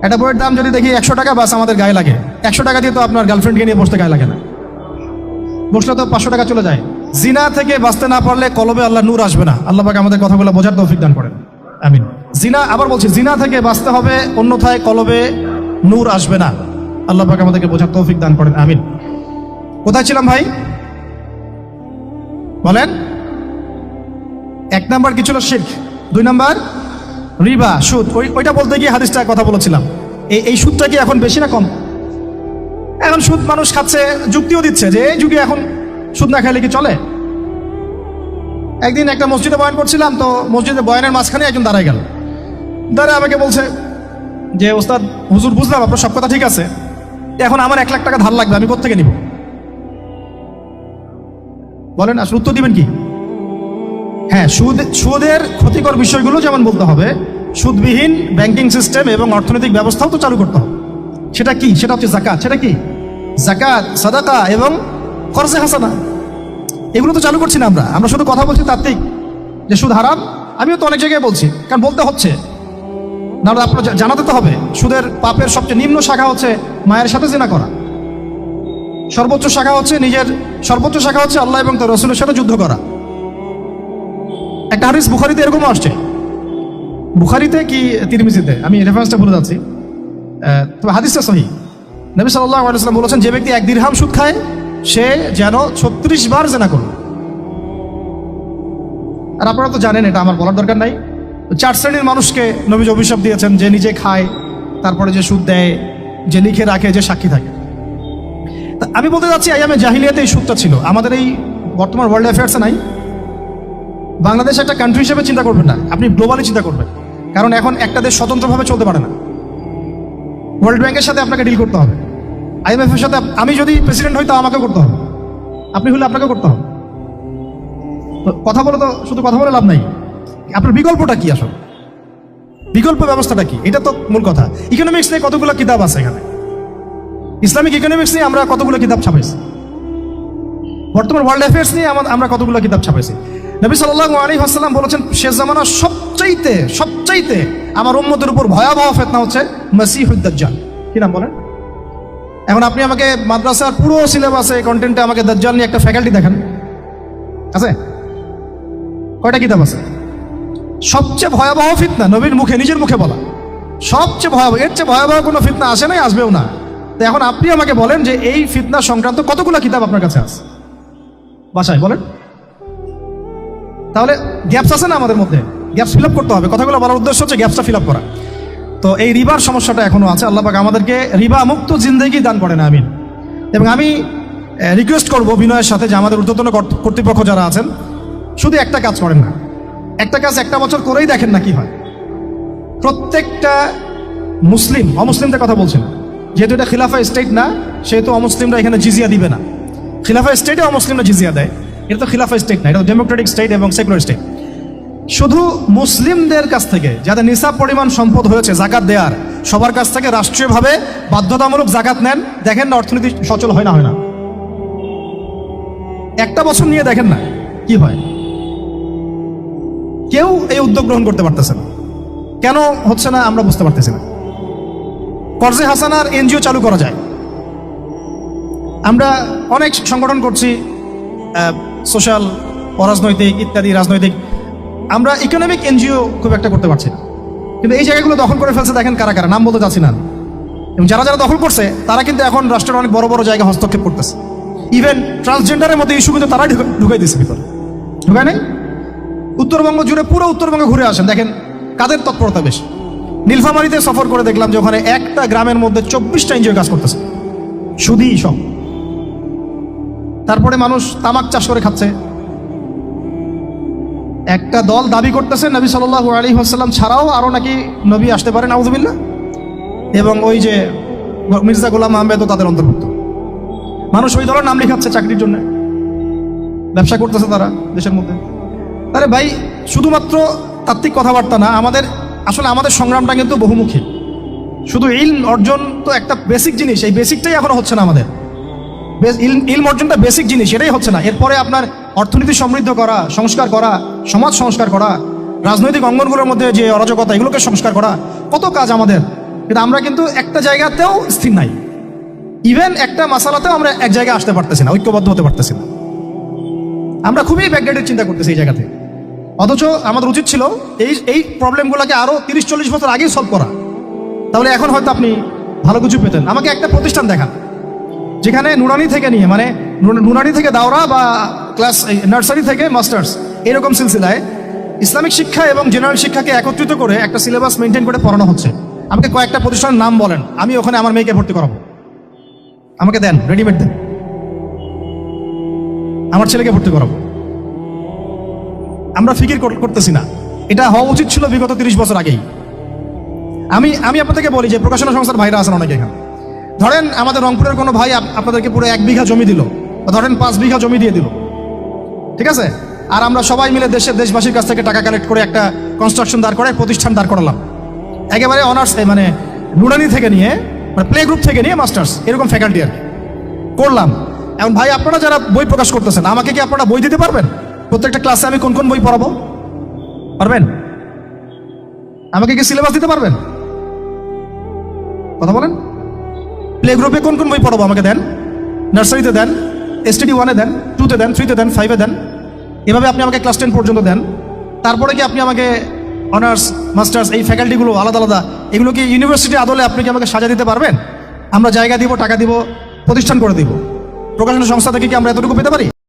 একটা বইয়ের দাম যদি দেখি 100 টাকা, বাস আমাদের গায়ে লাগে। 100 টাকা দিয়ে তো আপনার গার্লফ্রেন্ডকে নিয়ে বসতে গায়ে লাগে না, বসলে তো 500 টাকা চলে যায়। জিনা থেকে বাঁচতে না পারলে কলবে আল্লাহ নূর আসবে না। আল্লাহ পাক আমাদের কথাগুলো বোঝার তৌফিক দান করেন, আমিন। জিনা, আবার বলছি, জিনা থেকে বাঁচতে হবে, অন্যথায় কলবে নূর আসবে না। আল্লাহ পাক আমাদেরকে বোঝার তৌফিক দান করেন, আমিন। কোথায় ছিলাম ভাই বলেন? 1 নাম্বার কি ছিল? শিরক। 2 নাম্বার রিবা, সুদ। ওইটা বলতে গিয়ে হাদিসটা কথা বলেছিলাম। এই সুদটা কি এখন বেশি না কম? এখন সুদ মানুষ খাচ্ছে, যুক্তিও দিচ্ছে যে এই যুগে এখন সুদ না খাইলে কি চলে? একদিন একটা মসজিদে বয়ান করছিলাম, তো মসজিদে বয়ানের মাঝখানে একজন দাঁড়ায় গেল, দাঁড়ায় আমাকে বলছে যে ওস্তাদ, হুজুর বুঝলাম আপনার সব কথা ঠিক আছে, এখন আমার 1 লাখ টাকা ধার লাগবে, আমি কোত্থেকে নিব? বলেন আসলে উত্তর দিবেন কি? হ্যাঁ, সুদের ক্ষতিকর বিষয়গুলো যেমন বলতে হবে, সুদবিহীন ব্যাংকিং সিস্টেম এবং অর্থনৈতিক ব্যবস্থাও তো চালু করতে হবে। সেটা কি? সেটা হচ্ছে যাকাত। সেটা কি? যাকাত, সাদাকা এবং করজে হাসানা। এগুলো তো চালু করছি না আমরা শুধু কথা বলছি তাত্ত্বিক যে সুদ হারাম। আমিও তো অনেক জায়গায় বলছি, কারণ বলতে হচ্ছে না, আপনার জানাতে তো হবে। সুদের পাপের সবচেয়ে নিম্ন শাখা হচ্ছে মায়ের সাথে জিনা করা, সর্বোচ্চ শাখা হচ্ছে আল্লাহ এবং তার রাসূলের সাথে যুদ্ধ করা। একটা হাদিস বুখারীতে এরকম আসছে, বুখারীতে কি তিরমিজিতে, আমি রেফারেন্সটা ভুলে যাচ্ছি, তবে হাদিসটা সহিহ। নবী সাল্লাল্লাহু আলাইহি ওয়াসাল্লাম বলেছেন, যে ব্যক্তি 1 দিরহাম সুদ খায় সে যেন 36 বার জিনা করল। আর আপনারা তো জানেন, এটা আমার বলার দরকার নাই। 4 শ্রেণীর মানুষকে নবীজি অভিশাপ দিয়েছেন, যে নিজে খায়, তারপরে যে সুদ দেয়, যে লিখে রাখে, যে সাক্ষী থাকে। আমি বলতে যাচ্ছি, আইয়ামে জাহিলিয়াতে এই সুদটা ছিল, আমাদের এই বর্তমান ওয়ার্ল্ড অ্যাফেয়ার্সে নাই। বাংলাদেশ একটা কান্ট্রি হিসেবে চিন্তা করবেন না, আপনি গ্লোবালি চিন্তা করবেন, কারণ এখন একটা দেশ স্বতন্ত্রভাবে চলতে পারে না। ওয়ার্ল্ড ব্যাংকের সাথে আপনাকে ডিল করতে হবে, IMF এর সাথে। আমি যদি প্রেসিডেন্ট হই, তাও আমাকে করতে হবে, আপনি হলে আপনাকে করতে হবে। কথা বলে তো শুধু কথা বলে লাভ নাই, আপনার বিকল্পটা কি? আসলে বিকল্প ব্যবস্থাটা কি? এটা তো মূল কথা। ইকোনমিক্স নিয়ে কতগুলো কিতাব আছে এখানে, ইসলামিক ইকোনমিক্স নিয়ে আমরা কতগুলো কিতাব ছাপাইছি, বর্তমান ওয়ার্ল্ড অ্যাফেয়ার্স নিয়ে আমরা কতগুলো কিতাব ছাপাইছি। নবী সাল্লাল্লাহু আলাইহি ওয়াসাল্লাম বলেছেন, শেষ জামানার সবচাইতে আমার উম্মতের উপর ভয়াবহ ফিতনা হচ্ছে মসিহুদ দাজ্জাল। কি নাম বলেন? এখন আপনি আমাকে মাদ্রাসার পুরো সিলেবাসে, কন্টেন্টে আমাকে দাজ্জাল নিয়ে একটা ফ্যাকাল্টি দেখান, আছে? কয়টা কিতাব আছে? সবচেয়ে ভয়াবহ ফিতনা নবীর মুখে, নিজের মুখে বলা, সবচেয়ে ভয়াবহ। এর চেয়ে ভয়াবহ কোনো ফিতনা আসে নাই, আসবেও না। তো এখন আপনি আমাকে বলেন যে এই ফিতনা সংক্রান্ত কতগুলো কিতাব আপনার কাছে আছে বাসায়, বলেন? তাহলে গ্যাপস আছে না আমাদের মধ্যে? গ্যাপস ফিল আপ করতে হবে। কথাগুলো বলার উদ্দেশ্য হচ্ছে গ্যাপসটা ফিল আপ করা। তো এই রিবার সমস্যাটা এখনো আছে। আল্লাহ পাক আমাদেরকে রিবা মুক্ত জিন্দেগি দান করেন, আমিন। এবং আমি রিকোয়েস্ট করব বিনয়ের সাথে যে আমাদের ঊর্ধ্বতন কর্তৃপক্ষ যারা আছেন, শুধু একটা কাজ করেন না, একটা কাজ 1টা বছর করেই দেখেন না কি হয়। প্রত্যেকটা মুসলিম, অমুসলিমদের কথা বলছি না, যেহেতু এটা খিলাফা স্টেট না, সেহেতু অমুসলিমরা এখানে জিজিয়া দিবে না। খিলাফা স্টেটে অমুসলিমরা জিজিয়া দেয়, এটা তো খিলাফা স্টেট না, এটা তো ডেমোক্রেটিক স্টেট এবং সেকুলার স্টেট। শুধু মুসলিমদের কাছ থেকে যাদের নিসাব পরিমাণ সম্পদ হয়েছে জাকাত দেওয়ার, সবার কাছ থেকে রাষ্ট্রীয়ভাবে বাধ্যতামূলক জাকাত নেন, দেখেন না অর্থনীতি সচল হয় না। 1টা বছর নিয়ে দেখেন না কি হয়। কেউ এই উদ্যোগ গ্রহণ করতে পারতেছে না। কেন হচ্ছে না আমরা বুঝতে পারতেছি না। কর্জে হাসানার এনজিও চালু করা যায়। আমরা অনেক সংগঠন করছি, সোশ্যাল, অরাজনৈতিক ইত্যাদি, রাজনৈতিক। আমরা ইকোনমিক এনজিও খুব একটা করতে পারছি না। কিন্তু এই জায়গাগুলো দখল করে ফেলছে, দেখেন কারা কারা, নাম বলতে যাচ্ছি না। এবং যারা দখল করছে তারা কিন্তু এখন রাষ্ট্রের অনেক বড় বড় জায়গা হস্তক্ষেপ করতেছে। ইভেন ট্রান্সজেন্ডারের মধ্যে ইস্যু কিন্তু তারাই ঢুকাই দিচ্ছে ভিতরে, ঢুকায় নাই? উত্তরবঙ্গ জুড়ে, পুরো উত্তরবঙ্গে ঘুরে আসেন, দেখেন কাদের তৎপরতা বেশি। নীলফামারীতে সফর করে দেখলাম যে ওখানে একটা গ্রামের মধ্যে 24টা এনজিও কাজ করতেছে, শুধুই সব। তারপরে মানুষ তামাক চাষ করে খাচ্ছে। একটা দল দাবি করতেছে নবী সাল্লাল্লাহু আলাইহি ওয়াসাল্লাম ছাড়াও আরো নাকি নবী আসতে পারে, নাউযুবিল্লাহ। এবং ওই যে মির্জা গোলাম আহমেদও তাদের অন্তর্ভুক্ত। মানুষ ওই দলের নাম লেখাচ্ছে চাকরির জন্য, ব্যবসা করতেছে তারা দেশের মধ্যে। আরে ভাই, শুধুমাত্র তাত্ত্বিক কথাবার্তা না, আমাদের সংগ্রামটা কিন্তু বহুমুখী। শুধু ইলম অর্জন তো একটা বেসিক জিনিস, এই বেসিকটাই এখনো হচ্ছে না আমাদের। ইলম অর্জনটা বেসিক জিনিস, এটাই হচ্ছে না। এরপরে আপনার অর্থনীতি সমৃদ্ধ করা, সংস্কার করা, সমাজ সংস্কার করা, রাজনৈতিক অঙ্গনগুলোর মধ্যে যে অরাজকতা এগুলোকে সংস্কার করা, কত কাজ আমাদের। কিন্তু আমরা কিন্তু একটা জায়গাতেও স্থির নাই। ইভেন একটা মাসালাতেও আমরা এক জায়গায় আসতে পারতেছি না, ঐক্যবদ্ধ হতে পারতেছি না। আমরা খুবই ব্যাকডেটেড চিন্তা করতেছি এই জায়গাতে। অথচ আমাদের উচিত ছিল এই প্রবলেমগুলোকে আরো 30-40 বছর আগেই সলভ করা। তাহলে এখন হয়তো আপনি ভালো কিছু পেতেন। আমাকে একটা প্রতিষ্ঠান দেখান যেখানে নুরানি থেকে নিয়ে, মানে নুরানি থেকে দাওরা বা ক্লাস নার্সারি থেকে মাস্টার্স এরকম সিলসিলায় ইসলামিক শিক্ষা এবং জেনারেল শিক্ষাকে একত্রিত করে একটা সিলেবাস মেনটেন করে পড়ানো হচ্ছে। আমাকে কয়েকটা প্রতিষ্ঠানের নাম বলেন, আমি ওখানে আমার মেয়েকে ভর্তি করাবো। আমাকে দেন, রেডিমেড দেন, আমার ছেলেকে ভর্তি করাবো। আমরা ফিকির করতেছি না। এটা হওয়া উচিত ছিল বিগত 30 বছর আগেই। আমি আপনাদেরকে বলি যে প্রকাশনা সংস্থার ভাইরা আছেন অনেকে এখানে। ধরেন আমাদের রংপুরের কোনো ভাই আপনাদেরকে পুরো 1 বিঘা জমি দিল, বা ধরেন 5 বিঘা জমি দিয়ে দিল, ঠিক আছে? আর আমরা সবাই মিলে দেশবাসীর কাছ থেকে টাকা কালেক্ট করে একটা কনস্ট্রাকশন দাঁড় করে প্রতিষ্ঠান দাঁড় করালাম, একেবারে অনার্স, মানে নুরানি থেকে নিয়ে, মানে প্লে গ্রুপ থেকে নিয়ে মাস্টার্স এরকম ফ্যাকাল্টি আর কি করলাম। এখন ভাই আপনারা যারা বই প্রকাশ করতেছেন, আমাকে কি আপনারা বই দিতে পারবেন? প্রত্যেকটা ক্লাসে আমি কোন কোন বই পড়াবো পারবেন? আমাকে কি সিলেবাস দিতে পারবেন? কথা বলেন। প্লে গ্রুপে কোন কোন বই পড়াবো আমাকে দেন, নার্সারিতে দেন, STD 1-এ দেন, 2-তে দেন, 3-তে দেন, 5-এ দেন। এভাবে আপনি আমাকে ক্লাস 10 পর্যন্ত দেন। তারপরে কি আপনি আমাকে অনার্স মাস্টার্স এই ফ্যাকাল্টিগুলো আলাদা আলাদা এগুলো কি ইউনিভার্সিটি আদলে আপনি কি আমাকে সাজা দিতে পারবেন? আমরা জায়গা দিব, টাকা দিব, প্রতিষ্ঠান করে দিব। প্রকাশনা সংস্থা থেকে কি আমরা এতটুকু পেতে পারি?